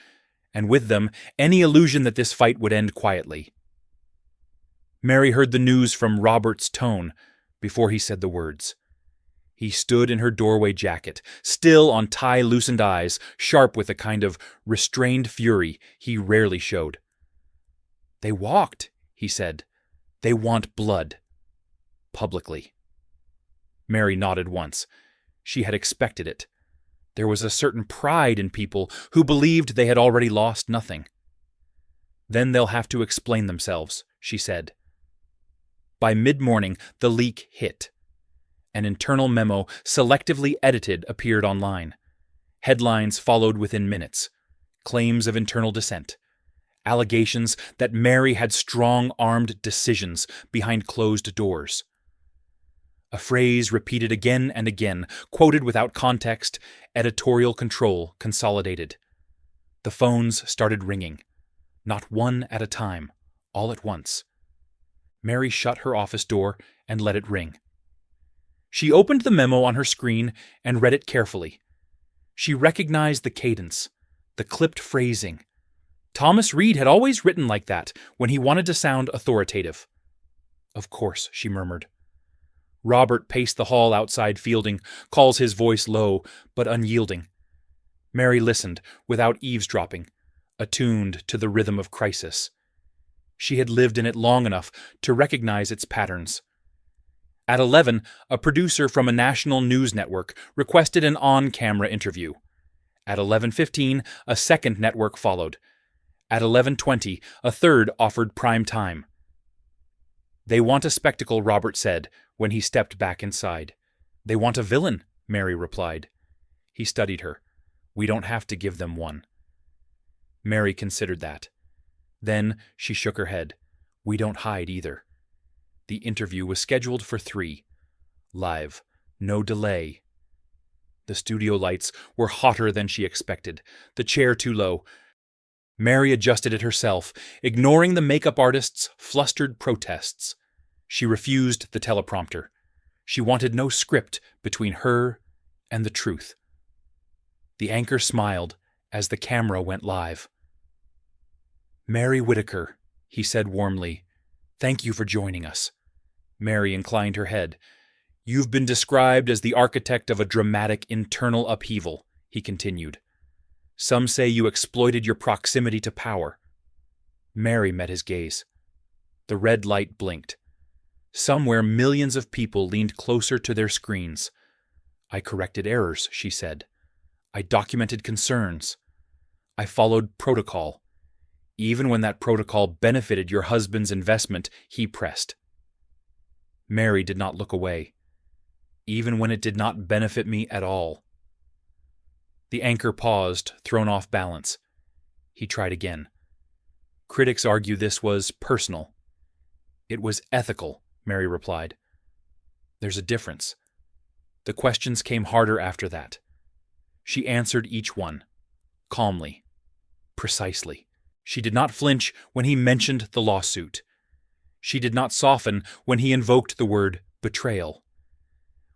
and with them any illusion that this fight would end quietly. Mary heard the news from Robert's tone before he said the words. He stood in her doorway jacket, still on tie-loosened eyes, sharp with a kind of restrained fury he rarely showed. They walked, he said. They want blood. Publicly. Mary nodded once. She had expected it. There was a certain pride in people who believed they had already lost nothing. Then they'll have to explain themselves, she said. By mid-morning, the leak hit. An internal memo, selectively edited, appeared online. Headlines followed within minutes. Claims of internal dissent. Allegations that Mary had strong-armed decisions behind closed doors. A phrase repeated again and again, quoted without context, editorial control consolidated. The phones started ringing. Not one at a time, all at once. Mary shut her office door and let it ring. She opened the memo on her screen and read it carefully. She recognized the cadence, the clipped phrasing. Thomas Reed had always written like that when he wanted to sound authoritative. "Of course," she murmured. Robert paced the hall outside Fielding, calls his voice low but unyielding. Mary listened, without eavesdropping, attuned to the rhythm of crisis. She had lived in it long enough to recognize its patterns. At 11, a producer from a national news network requested an on-camera interview. At 11:15, a second network followed. At 11:20, a third offered prime time. "They want a spectacle," Robert said when he stepped back inside. "They want a villain," Mary replied. He studied her. "We don't have to give them one." Mary considered that. Then she shook her head. "We don't hide either." The interview was scheduled for 3. Live. No delay. The studio lights were hotter than she expected, the chair too low. Mary adjusted it herself, ignoring the makeup artist's flustered protests. She refused the teleprompter. She wanted no script between her and the truth. The anchor smiled as the camera went live. "Mary Whitaker," he said warmly, "thank you for joining us." Mary inclined her head. "You've been described as the architect of a dramatic internal upheaval," he continued. "Some say you exploited your proximity to power." Mary met his gaze. The red light blinked. Somewhere millions of people leaned closer to their screens. "I corrected errors," she said. "I documented concerns. I followed protocol. Even when that protocol benefited your husband's investment," he pressed. Mary did not look away. "Even when it did not benefit me at all." The anchor paused, thrown off balance. He tried again. "Critics argue this was personal." "It was ethical," Mary replied. "There's a difference." The questions came harder after that. She answered each one, calmly, precisely. She did not flinch when he mentioned the lawsuit. She did not soften when he invoked the word betrayal.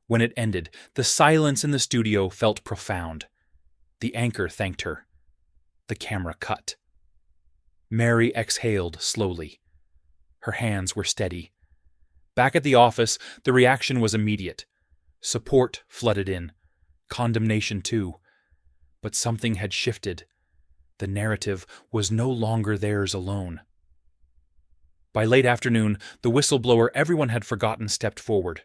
When it ended, the silence in the studio felt profound. The anchor thanked her. The camera cut. Mary exhaled slowly. Her hands were steady. Back at the office, the reaction was immediate. Support flooded in. Condemnation too. But something had shifted. The narrative was no longer theirs alone. By late afternoon, the whistleblower everyone had forgotten stepped forward.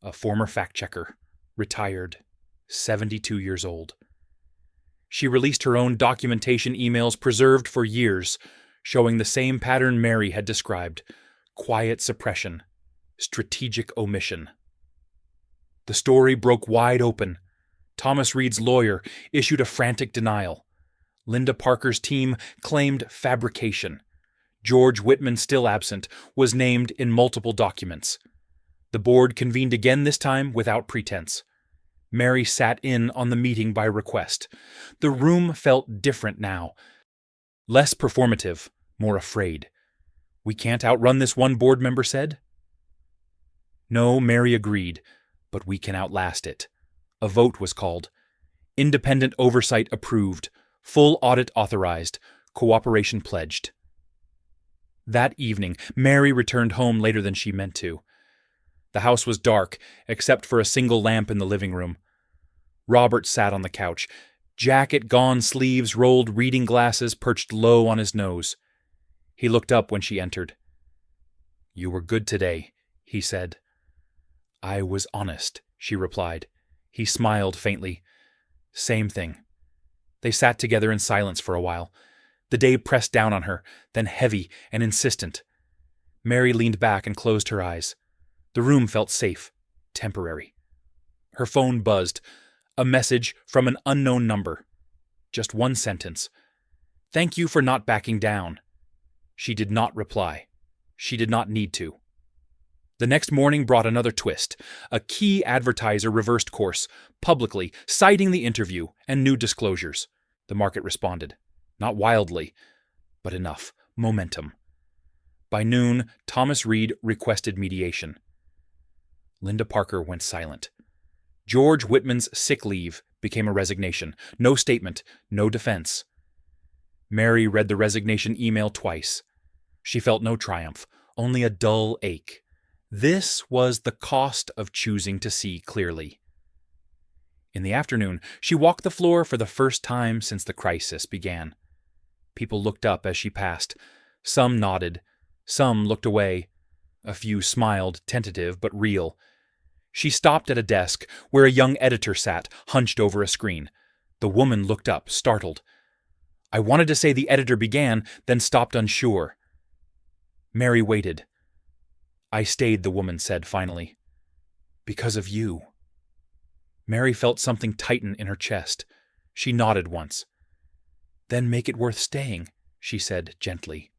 A former fact-checker, retired, 72 years old. She released her own documentation emails preserved for years, showing the same pattern Mary had described: quiet suppression, strategic omission. The story broke wide open. Thomas Reed's lawyer issued a frantic denial. Linda Parker's team claimed fabrication. George Whitman, still absent, was named in multiple documents. The board convened again, this time without pretense. Mary sat in on the meeting by request. The room felt different now. Less performative, more afraid. "We can't outrun this," one board member said. "No," Mary agreed, "but we can outlast it." A vote was called. Independent oversight approved. Full audit authorized. Cooperation pledged. That evening, Mary returned home later than she meant to. The house was dark, except for a single lamp in the living room. Robert sat on the couch. Jacket gone, sleeves rolled, reading glasses perched low on his nose. He looked up when she entered. "You were good today," he said. "I was honest," she replied. He smiled faintly. "Same thing." They sat together in silence for a while. The day pressed down on her, then heavy and insistent. Mary leaned back and closed her eyes. The room felt safe, temporary. Her phone buzzed. A message from an unknown number. Just one sentence. "Thank you for not backing down." She did not reply. She did not need to. The next morning brought another twist. A key advertiser reversed course, publicly, citing the interview and new disclosures. The market responded. Not wildly, but enough. Momentum. By noon, Thomas Reed requested mediation. Linda Parker went silent. George Whitman's sick leave became a resignation. No statement, no defense. Mary read the resignation email twice. She felt no triumph, only a dull ache. This was the cost of choosing to see clearly. In the afternoon, she walked the floor for the first time since the crisis began. People looked up as she passed. Some nodded. Some looked away. A few smiled, tentative but real. She stopped at a desk where a young editor sat, hunched over a screen. The woman looked up, startled. I wanted to say the editor began, then stopped unsure. Mary waited. I stayed, the woman said finally. Because of you. Mary felt something tighten in her chest. She nodded once. Then make it worth staying, she said gently.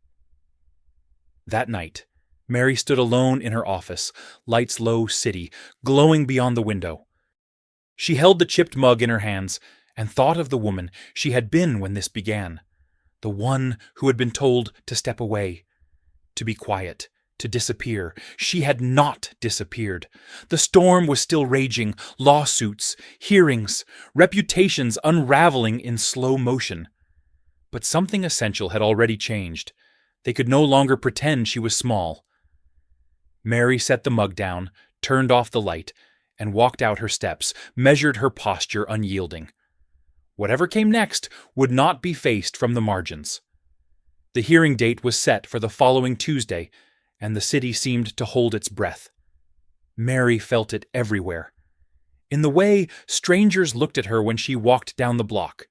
That night, Mary stood alone in her office, lights low city, glowing beyond the window. She held the chipped mug in her hands and thought of the woman she had been when this began, the one who had been told to step away, to be quiet, to disappear. She had not disappeared. The storm was still raging, lawsuits, hearings, reputations unraveling in slow motion. But something essential had already changed. They could no longer pretend she was small. Mary set the mug down, turned off the light, and walked out her steps, measured her posture unyielding. Whatever came next would not be faced from the margins. The hearing date was set for the following Tuesday, and the city seemed to hold its breath. Mary felt it everywhere. In the way strangers looked at her when she walked down the block.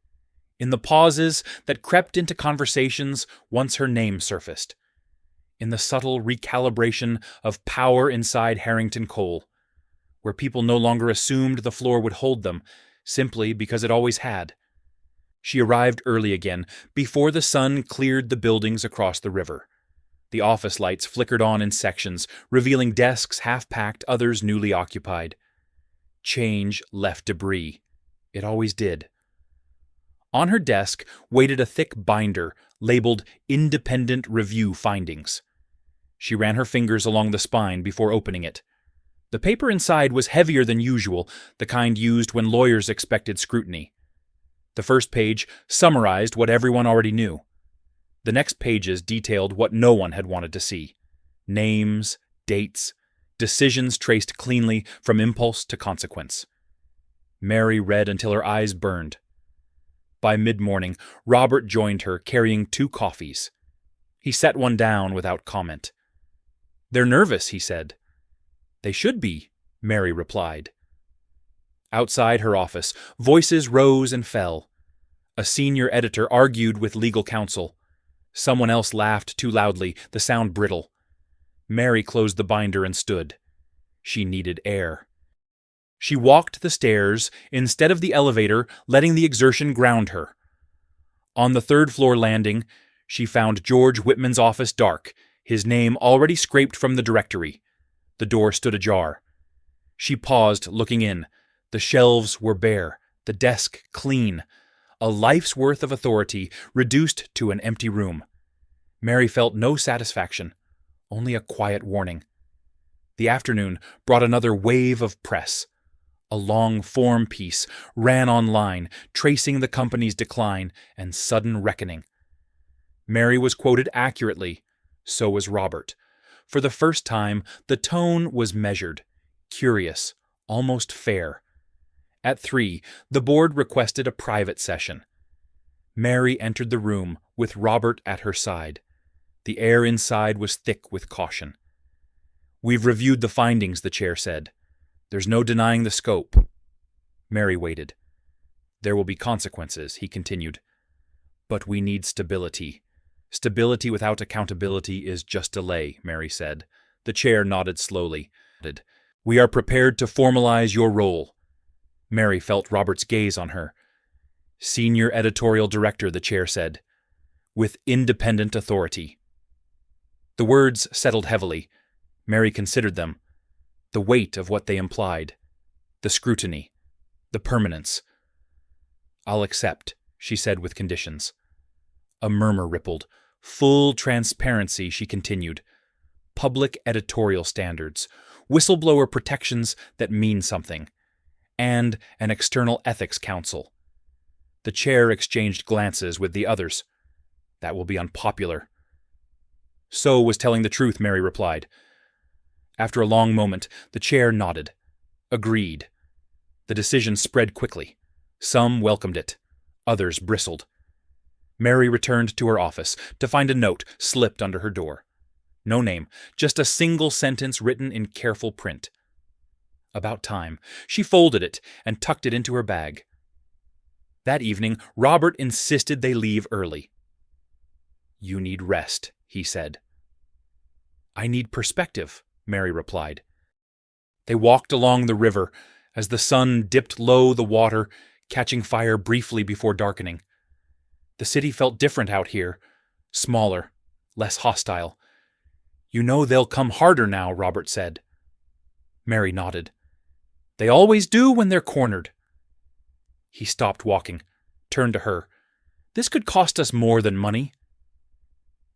In the pauses that crept into conversations once her name surfaced. In the subtle recalibration of power inside Harrington Coal, where people no longer assumed the floor would hold them, simply because it always had. She arrived early again, before the sun cleared the buildings across the river. The office lights flickered on in sections, revealing desks half-packed, others newly occupied. Change left debris. It always did. On her desk waited a thick binder labeled Independent Review Findings. She ran her fingers along the spine before opening it. The paper inside was heavier than usual, the kind used when lawyers expected scrutiny. The first page summarized what everyone already knew. The next pages detailed what no one had wanted to see. Names, dates, decisions traced cleanly from impulse to consequence. Mary read until her eyes burned. By mid-morning, Robert joined her, carrying 2 coffees. He set one down without comment. "They're nervous," he said. "They should be," Mary replied. Outside her office, voices rose and fell. A senior editor argued with legal counsel. Someone else laughed too loudly, the sound brittle. Mary closed the binder and stood. She needed air. She walked the stairs instead of the elevator, letting the exertion ground her. On the 3rd-floor landing, she found George Whitman's office dark, his name already scraped from the directory. The door stood ajar. She paused, looking in. The shelves were bare, the desk clean. A life's worth of authority reduced to an empty room. Mary felt no satisfaction, only a quiet warning. The afternoon brought another wave of press. A long form piece ran online, tracing the company's decline and sudden reckoning. Mary was quoted accurately. So was Robert. For the first time, the tone was measured, curious, almost fair. At 3, the board requested a private session. Mary entered the room with Robert at her side. The air inside was thick with caution. "We've reviewed the findings," the chair said. "There's no denying the scope." Mary waited. "There will be consequences," he continued. "But we need stability. Stability without accountability is just delay," Mary said. The chair nodded slowly. "We are prepared to formalize your role." Mary felt Robert's gaze on her. "Senior editorial director," the chair said, "with independent authority." The words settled heavily. Mary considered them. The weight of what they implied. The scrutiny. The permanence. "I'll accept," she said with conditions. A murmur rippled. "Full transparency," she continued. "Public editorial standards. Whistleblower protections that mean something. And an external ethics council." The chair exchanged glances with the others. That will be unpopular. So was telling the truth, Mary replied. After a long moment, the chair nodded. Agreed. The decision spread quickly. Some welcomed it. Others bristled. Mary returned to her office to find a note slipped under her door. No name, just a single sentence written in careful print. About time. She folded it and tucked it into her bag. That evening, Robert insisted they leave early. "You need rest," he said. "I need perspective," Mary replied. They walked along the river as the sun dipped low the water, catching fire briefly before darkening. The city felt different out here, smaller, less hostile. "You know they'll come harder now," Robert said. Mary nodded. "They always do when they're cornered." He stopped walking, turned to her. "This could cost us more than money."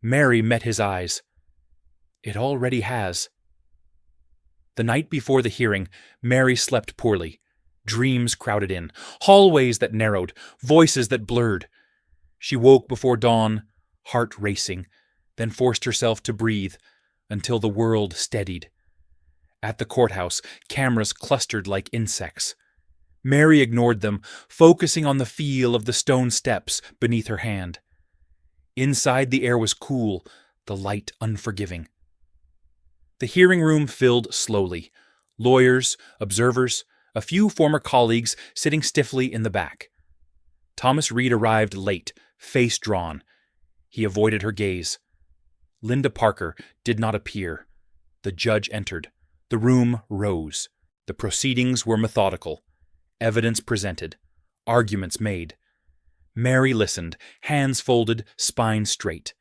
Mary met his eyes. "It already has." The night before the hearing, Mary slept poorly. Dreams crowded in, hallways that narrowed, voices that blurred. She woke before dawn, heart racing, then forced herself to breathe until the world steadied. At the courthouse, cameras clustered like insects. Mary ignored them, focusing on the feel of the stone steps beneath her hand. Inside, the air was cool, the light unforgiving. The hearing room filled slowly. Lawyers, observers, a few former colleagues sitting stiffly in the back. Thomas Reed arrived late, face drawn. He avoided her gaze. Linda Parker did not appear. The judge entered. The room rose. The proceedings were methodical. Evidence presented. Arguments made. Mary listened, hands folded, spine straight.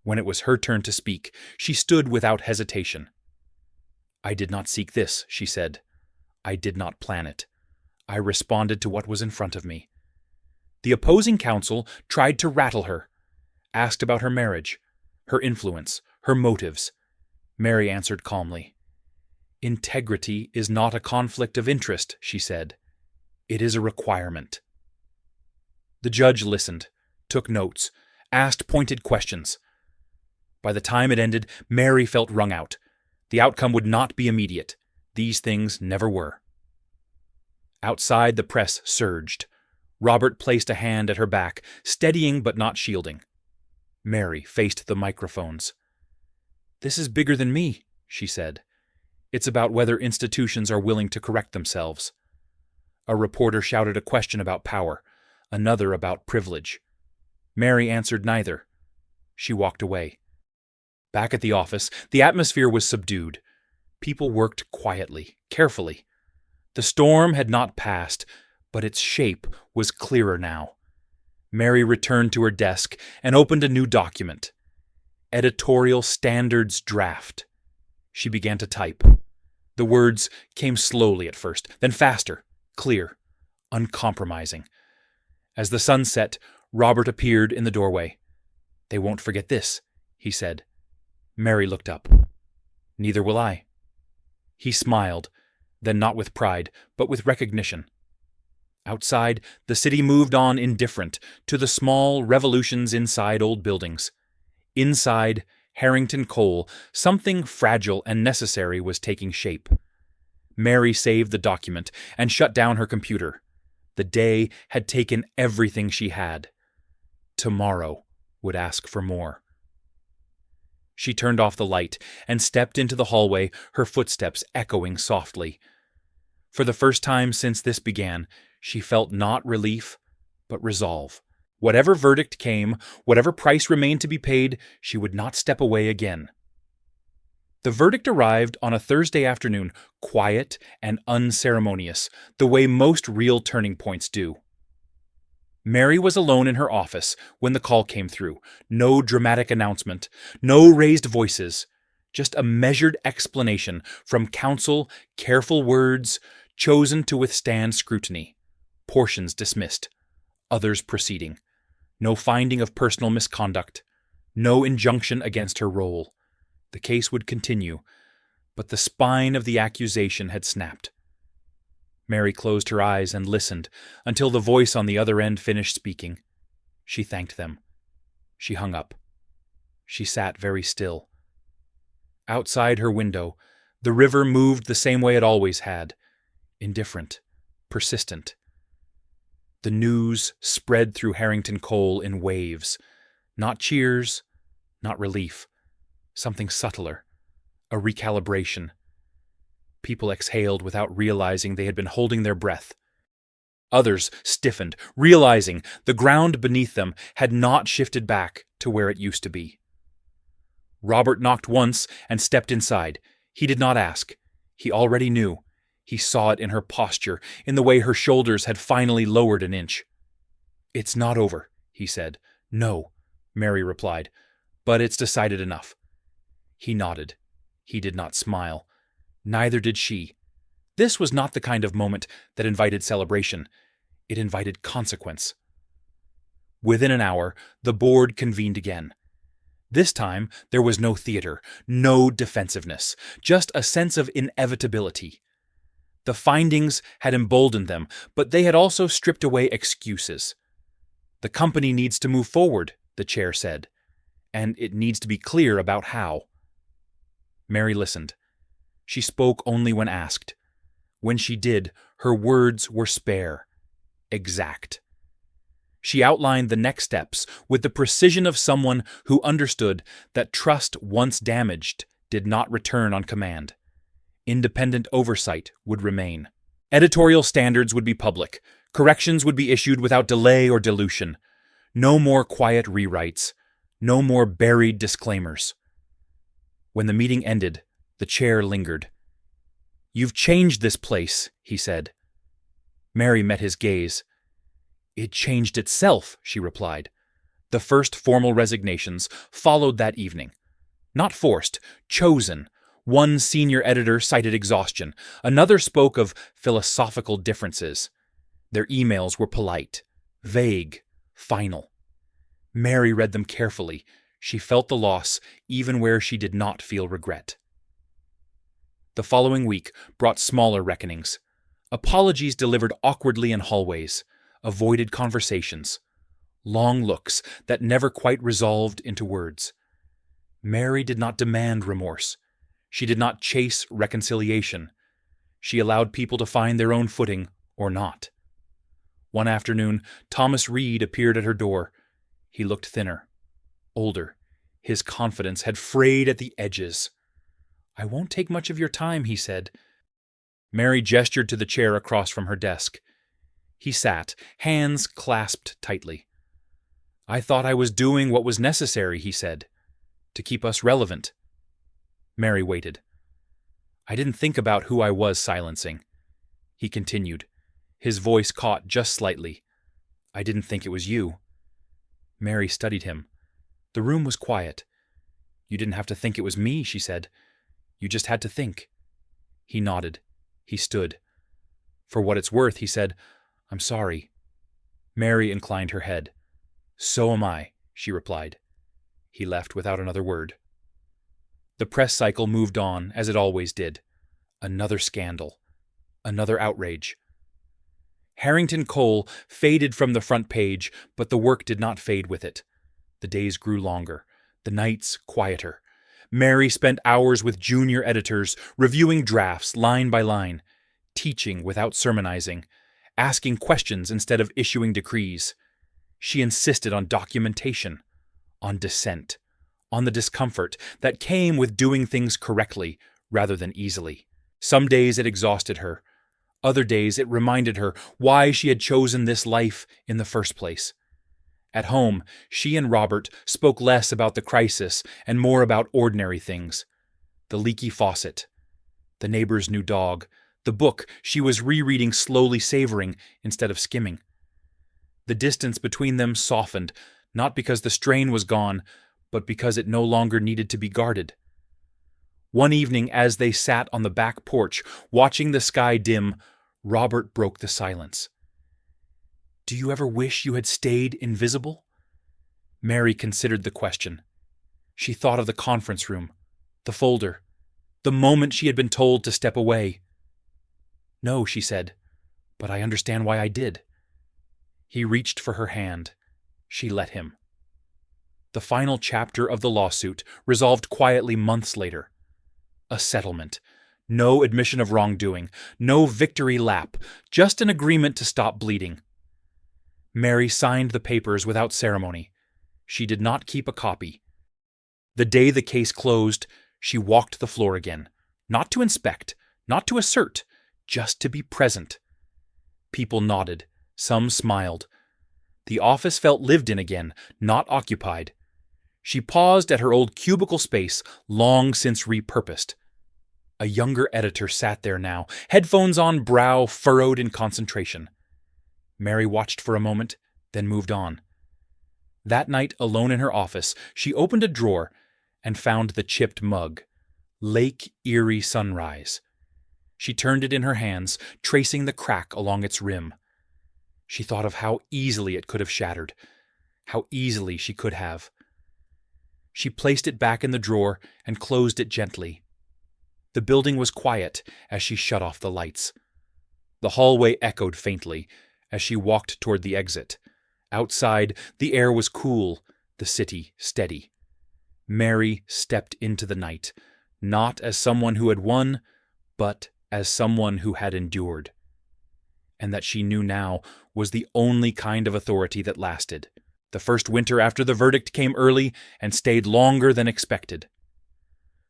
When it was her turn to speak, she stood without hesitation. "I did not seek this," she said. "I did not plan it. I responded to what was in front of me." The opposing counsel tried to rattle her, asked about her marriage, her influence, her motives. Mary answered calmly. "Integrity is not a conflict of interest," she said. "It is a requirement." The judge listened, took notes, asked pointed questions. By the time it ended, Mary felt wrung out. The outcome would not be immediate. These things never were. Outside, the press surged. Robert placed a hand at her back, steadying but not shielding. Mary faced the microphones. "This is bigger than me," she said. "It's about whether institutions are willing to correct themselves." A reporter shouted a question about power, another about privilege. Mary answered neither. She walked away. Back at the office, the atmosphere was subdued. People worked quietly, carefully. The storm had not passed, but its shape was clearer now. Mary returned to her desk and opened a new document. Editorial Standards Draft. She began to type. The words came slowly at first, then faster, clear, uncompromising. As the sun set, Robert appeared in the doorway. "They won't forget this," he said. Mary looked up. "Neither will I." He smiled, then not with pride, but with recognition. Outside, the city moved on indifferent to the small revolutions inside old buildings. Inside Harrington Coal, something fragile and necessary was taking shape. Mary saved the document and shut down her computer. The day had taken everything she had. Tomorrow would ask for more. She turned off the light and stepped into the hallway, her footsteps echoing softly. For the first time since this began, she felt not relief, but resolve. Whatever verdict came, whatever price remained to be paid, she would not step away again. The verdict arrived on a Thursday afternoon, quiet and unceremonious, the way most real turning points do. Mary was alone in her office when the call came through. No dramatic announcement, no raised voices, just a measured explanation from counsel, careful words, chosen to withstand scrutiny. Portions dismissed, others proceeding. No finding of personal misconduct, no injunction against her role. The case would continue, but the spine of the accusation had snapped. Mary closed her eyes and listened until the voice on the other end finished speaking. She thanked them. She hung up. She sat very still. Outside her window, the river moved the same way it always had, indifferent, persistent. The news spread through Harrington Coal in waves, not cheers, not relief, something subtler, a recalibration. People exhaled without realizing they had been holding their breath. Others stiffened, realizing the ground beneath them had not shifted back to where it used to be. Robert knocked once and stepped inside. He did not ask. He already knew. He saw it in her posture, in the way her shoulders had finally lowered an inch. "It's not over," he said. "No," Mary replied, "but it's decided enough." He nodded. He did not smile. Neither did she. This was not the kind of moment that invited celebration. It invited consequence. Within an hour, the board convened again. This time, there was no theater, no defensiveness, just a sense of inevitability. The findings had emboldened them, but they had also stripped away excuses. "The company needs to move forward," the chair said, "and it needs to be clear about how." Mary listened. She spoke only when asked. When she did, her words were spare, exact. She outlined the next steps with the precision of someone who understood that trust once damaged did not return on command. Independent oversight would remain. Editorial standards would be public. Corrections would be issued without delay or dilution. No more quiet rewrites. No more buried disclaimers. When the meeting ended, the chair lingered. "You've changed this place," he said. Mary met his gaze. "It changed itself," she replied. The first formal resignations followed that evening. Not forced, chosen. One senior editor cited exhaustion. Another spoke of philosophical differences. Their emails were polite, vague, final. Mary read them carefully. She felt the loss even where she did not feel regret. The following week brought smaller reckonings. Apologies delivered awkwardly in hallways, avoided conversations, long looks that never quite resolved into words. Mary did not demand remorse. She did not chase reconciliation. She allowed people to find their own footing or not. One afternoon, Thomas Reed appeared at her door. He looked thinner, older. His confidence had frayed at the edges. "I won't take much of your time," he said. Mary gestured to the chair across from her desk. He sat, hands clasped tightly. "I thought I was doing what was necessary," he said, "to keep us relevant." Mary waited. "I didn't think about who I was silencing." He continued. His voice caught just slightly. "I didn't think it was you." Mary studied him. The room was quiet. "You didn't have to think it was me," she said. "You just had to think." He nodded. He stood. "For what it's worth," he said, "I'm sorry." Mary inclined her head. "So am I," she replied. He left without another word. The press cycle moved on, as it always did. Another scandal. Another outrage. Harrington Coal faded from the front page, but the work did not fade with it. The days grew longer, the nights quieter. Mary spent hours with junior editors, reviewing drafts line by line, teaching without sermonizing, asking questions instead of issuing decrees. She insisted on documentation, on dissent, on the discomfort that came with doing things correctly rather than easily. Some days it exhausted her. Other days it reminded her why she had chosen this life in the first place. At home, she and Robert spoke less about the crisis and more about ordinary things. The leaky faucet, the neighbor's new dog, the book she was rereading, slowly savoring instead of skimming. The distance between them softened, not because the strain was gone, but because it no longer needed to be guarded. One evening, as they sat on the back porch, watching the sky dim, Robert broke the silence. "Do you ever wish you had stayed invisible?" Mary considered the question. She thought of the conference room, the folder, the moment she had been told to step away. "No," she said, "but I understand why I did." He reached for her hand. She let him. The final chapter of the lawsuit, resolved quietly months later. A settlement. No admission of wrongdoing, no victory lap, just an agreement to stop bleeding. Mary signed the papers without ceremony. She did not keep a copy. The day the case closed, she walked the floor again, not to inspect, not to assert, just to be present. People nodded, some smiled. The office felt lived in again, not occupied. She paused at her old cubicle space, long since repurposed. A younger editor sat there now, headphones on, brow furrowed in concentration. Mary watched for a moment, then moved on. That night, alone in her office, she opened a drawer and found the chipped mug. Lake Erie Sunrise. She turned it in her hands, tracing the crack along its rim. She thought of how easily it could have shattered, how easily she could have. She placed it back in the drawer and closed it gently. The building was quiet as she shut off the lights. The hallway echoed faintly as she walked toward the exit. Outside, the air was cool, the city steady. Mary stepped into the night, not as someone who had won, but as someone who had endured. And that she knew now was the only kind of authority that lasted. The first winter after the verdict came early and stayed longer than expected.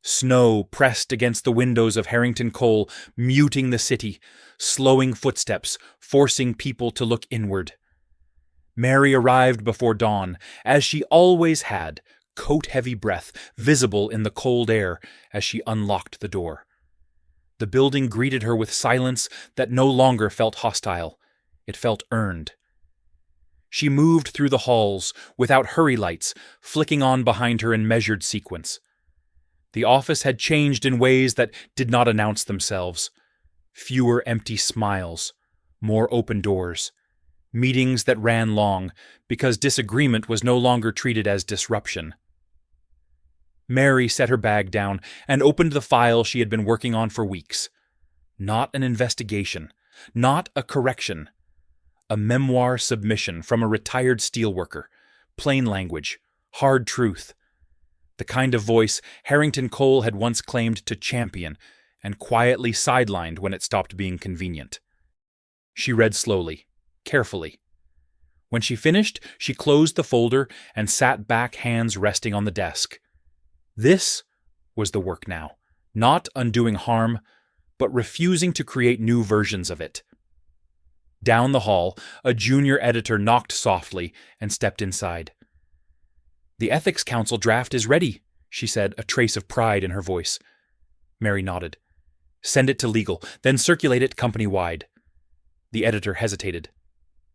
Snow pressed against the windows of Harrington Coal, muting the city, slowing footsteps, forcing people to look inward. Mary arrived before dawn, as she always had, coat-heavy breath visible in the cold air as she unlocked the door. The building greeted her with silence that no longer felt hostile. It felt earned. She moved through the halls, without hurry lights, flicking on behind her in measured sequence. The office had changed in ways that did not announce themselves. Fewer empty smiles, more open doors. Meetings that ran long, because disagreement was no longer treated as disruption. Mary set her bag down and opened the file she had been working on for weeks. Not an investigation, not a correction. A memoir submission from a retired steelworker. Plain language, hard truth. The kind of voice Harrington Coal had once claimed to champion and quietly sidelined when it stopped being convenient. She read slowly, carefully. When she finished, she closed the folder and sat back, hands resting on the desk. This was the work now, not undoing harm, but refusing to create new versions of it. Down the hall, a junior editor knocked softly and stepped inside. "The Ethics Council draft is ready," she said, a trace of pride in her voice. Mary nodded. "Send it to legal, then circulate it company-wide." The editor hesitated.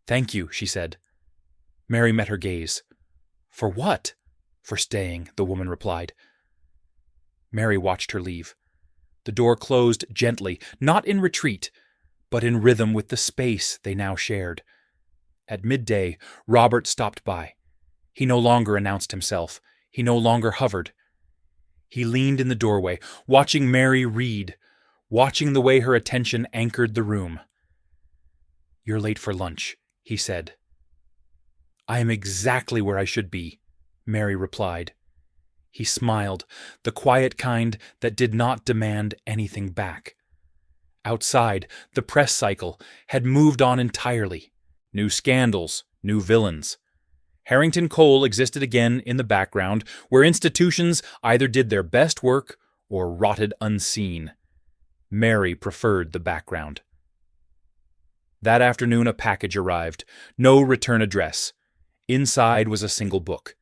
"Thank you," she said. Mary met her gaze. "For what?" "For staying," the woman replied. Mary watched her leave. The door closed gently, not in retreat, but in rhythm with the space they now shared. At midday, Robert stopped by. He no longer announced himself. He no longer hovered. He leaned in the doorway, watching Mary read, watching the way her attention anchored the room. "You're late for lunch," he said. "I am exactly where I should be," Mary replied. He smiled, the quiet kind that did not demand anything back. Outside, the press cycle had moved on entirely. New scandals, new villains. Harrington Coal existed again in the background, where institutions either did their best work or rotted unseen. Mary preferred the background. That afternoon a package arrived, no return address. Inside was a single book.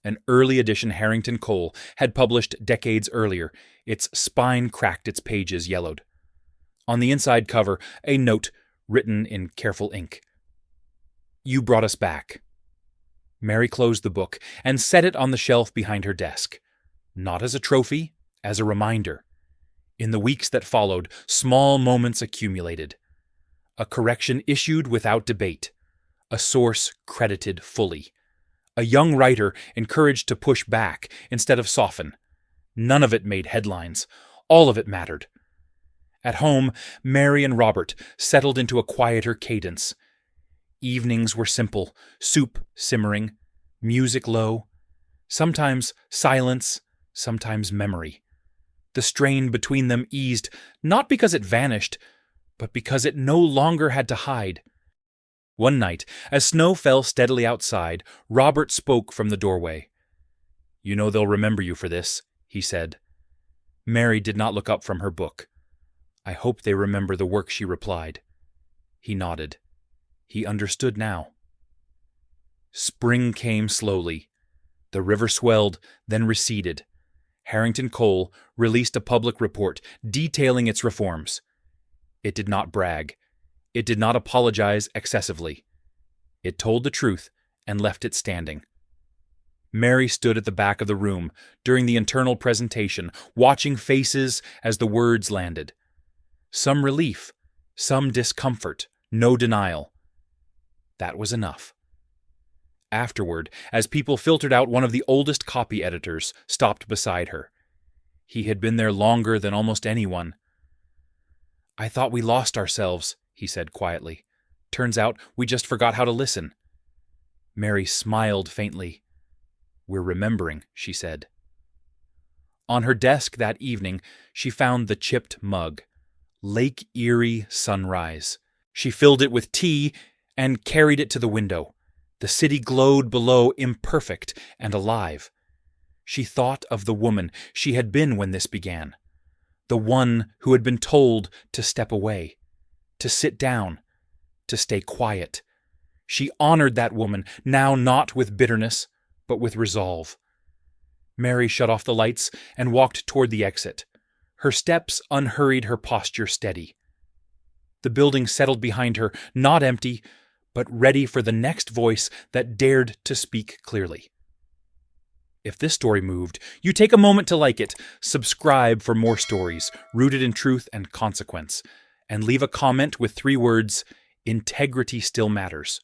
An early edition Harrington Coal had published decades earlier. Its spine cracked, its pages yellowed. On the inside cover, a note written in careful ink. "You brought us back." Mary closed the book and set it on the shelf behind her desk. Not as a trophy, as a reminder. In the weeks that followed, small moments accumulated. A correction issued without debate. A source credited fully. A young writer encouraged to push back instead of soften. None of it made headlines. All of it mattered. At home, Mary and Robert settled into a quieter cadence. Evenings were simple, soup simmering, music low. Sometimes silence, sometimes memory. The strain between them eased, not because it vanished, but because it no longer had to hide. One night, as snow fell steadily outside, Robert spoke from the doorway. "You know they'll remember you for this," he said. Mary did not look up from her book. "I hope they remember the work," she replied. He nodded. He understood now. Spring came slowly. The river swelled, then receded. Harrington Coal released a public report detailing its reforms. It did not brag. It did not apologize excessively. It told the truth and left it standing. Mary stood at the back of the room during the internal presentation, watching faces as the words landed. Some relief, some discomfort, no denial. That was enough. Afterward, as people filtered out, one of the oldest copy editors stopped beside her. He had been there longer than almost anyone. "I thought we lost ourselves," he said quietly. "Turns out we just forgot how to listen." Mary smiled faintly. "We're remembering," she said. On her desk that evening, she found the chipped mug. Lake Erie Sunrise. She filled it with tea and carried it to the window. The city glowed below, imperfect and alive. She thought of the woman she had been when this began. The one who had been told to step away, to sit down, to stay quiet. She honored that woman, now not with bitterness, but with resolve. Mary shut off the lights and walked toward the exit. Her steps unhurried, her posture steady. The building settled behind her, not empty, but ready for the next voice that dared to speak clearly. If this story moved, you take a moment to like it, subscribe for more stories rooted in truth and consequence, and leave a comment with 3 words, "Integrity still matters."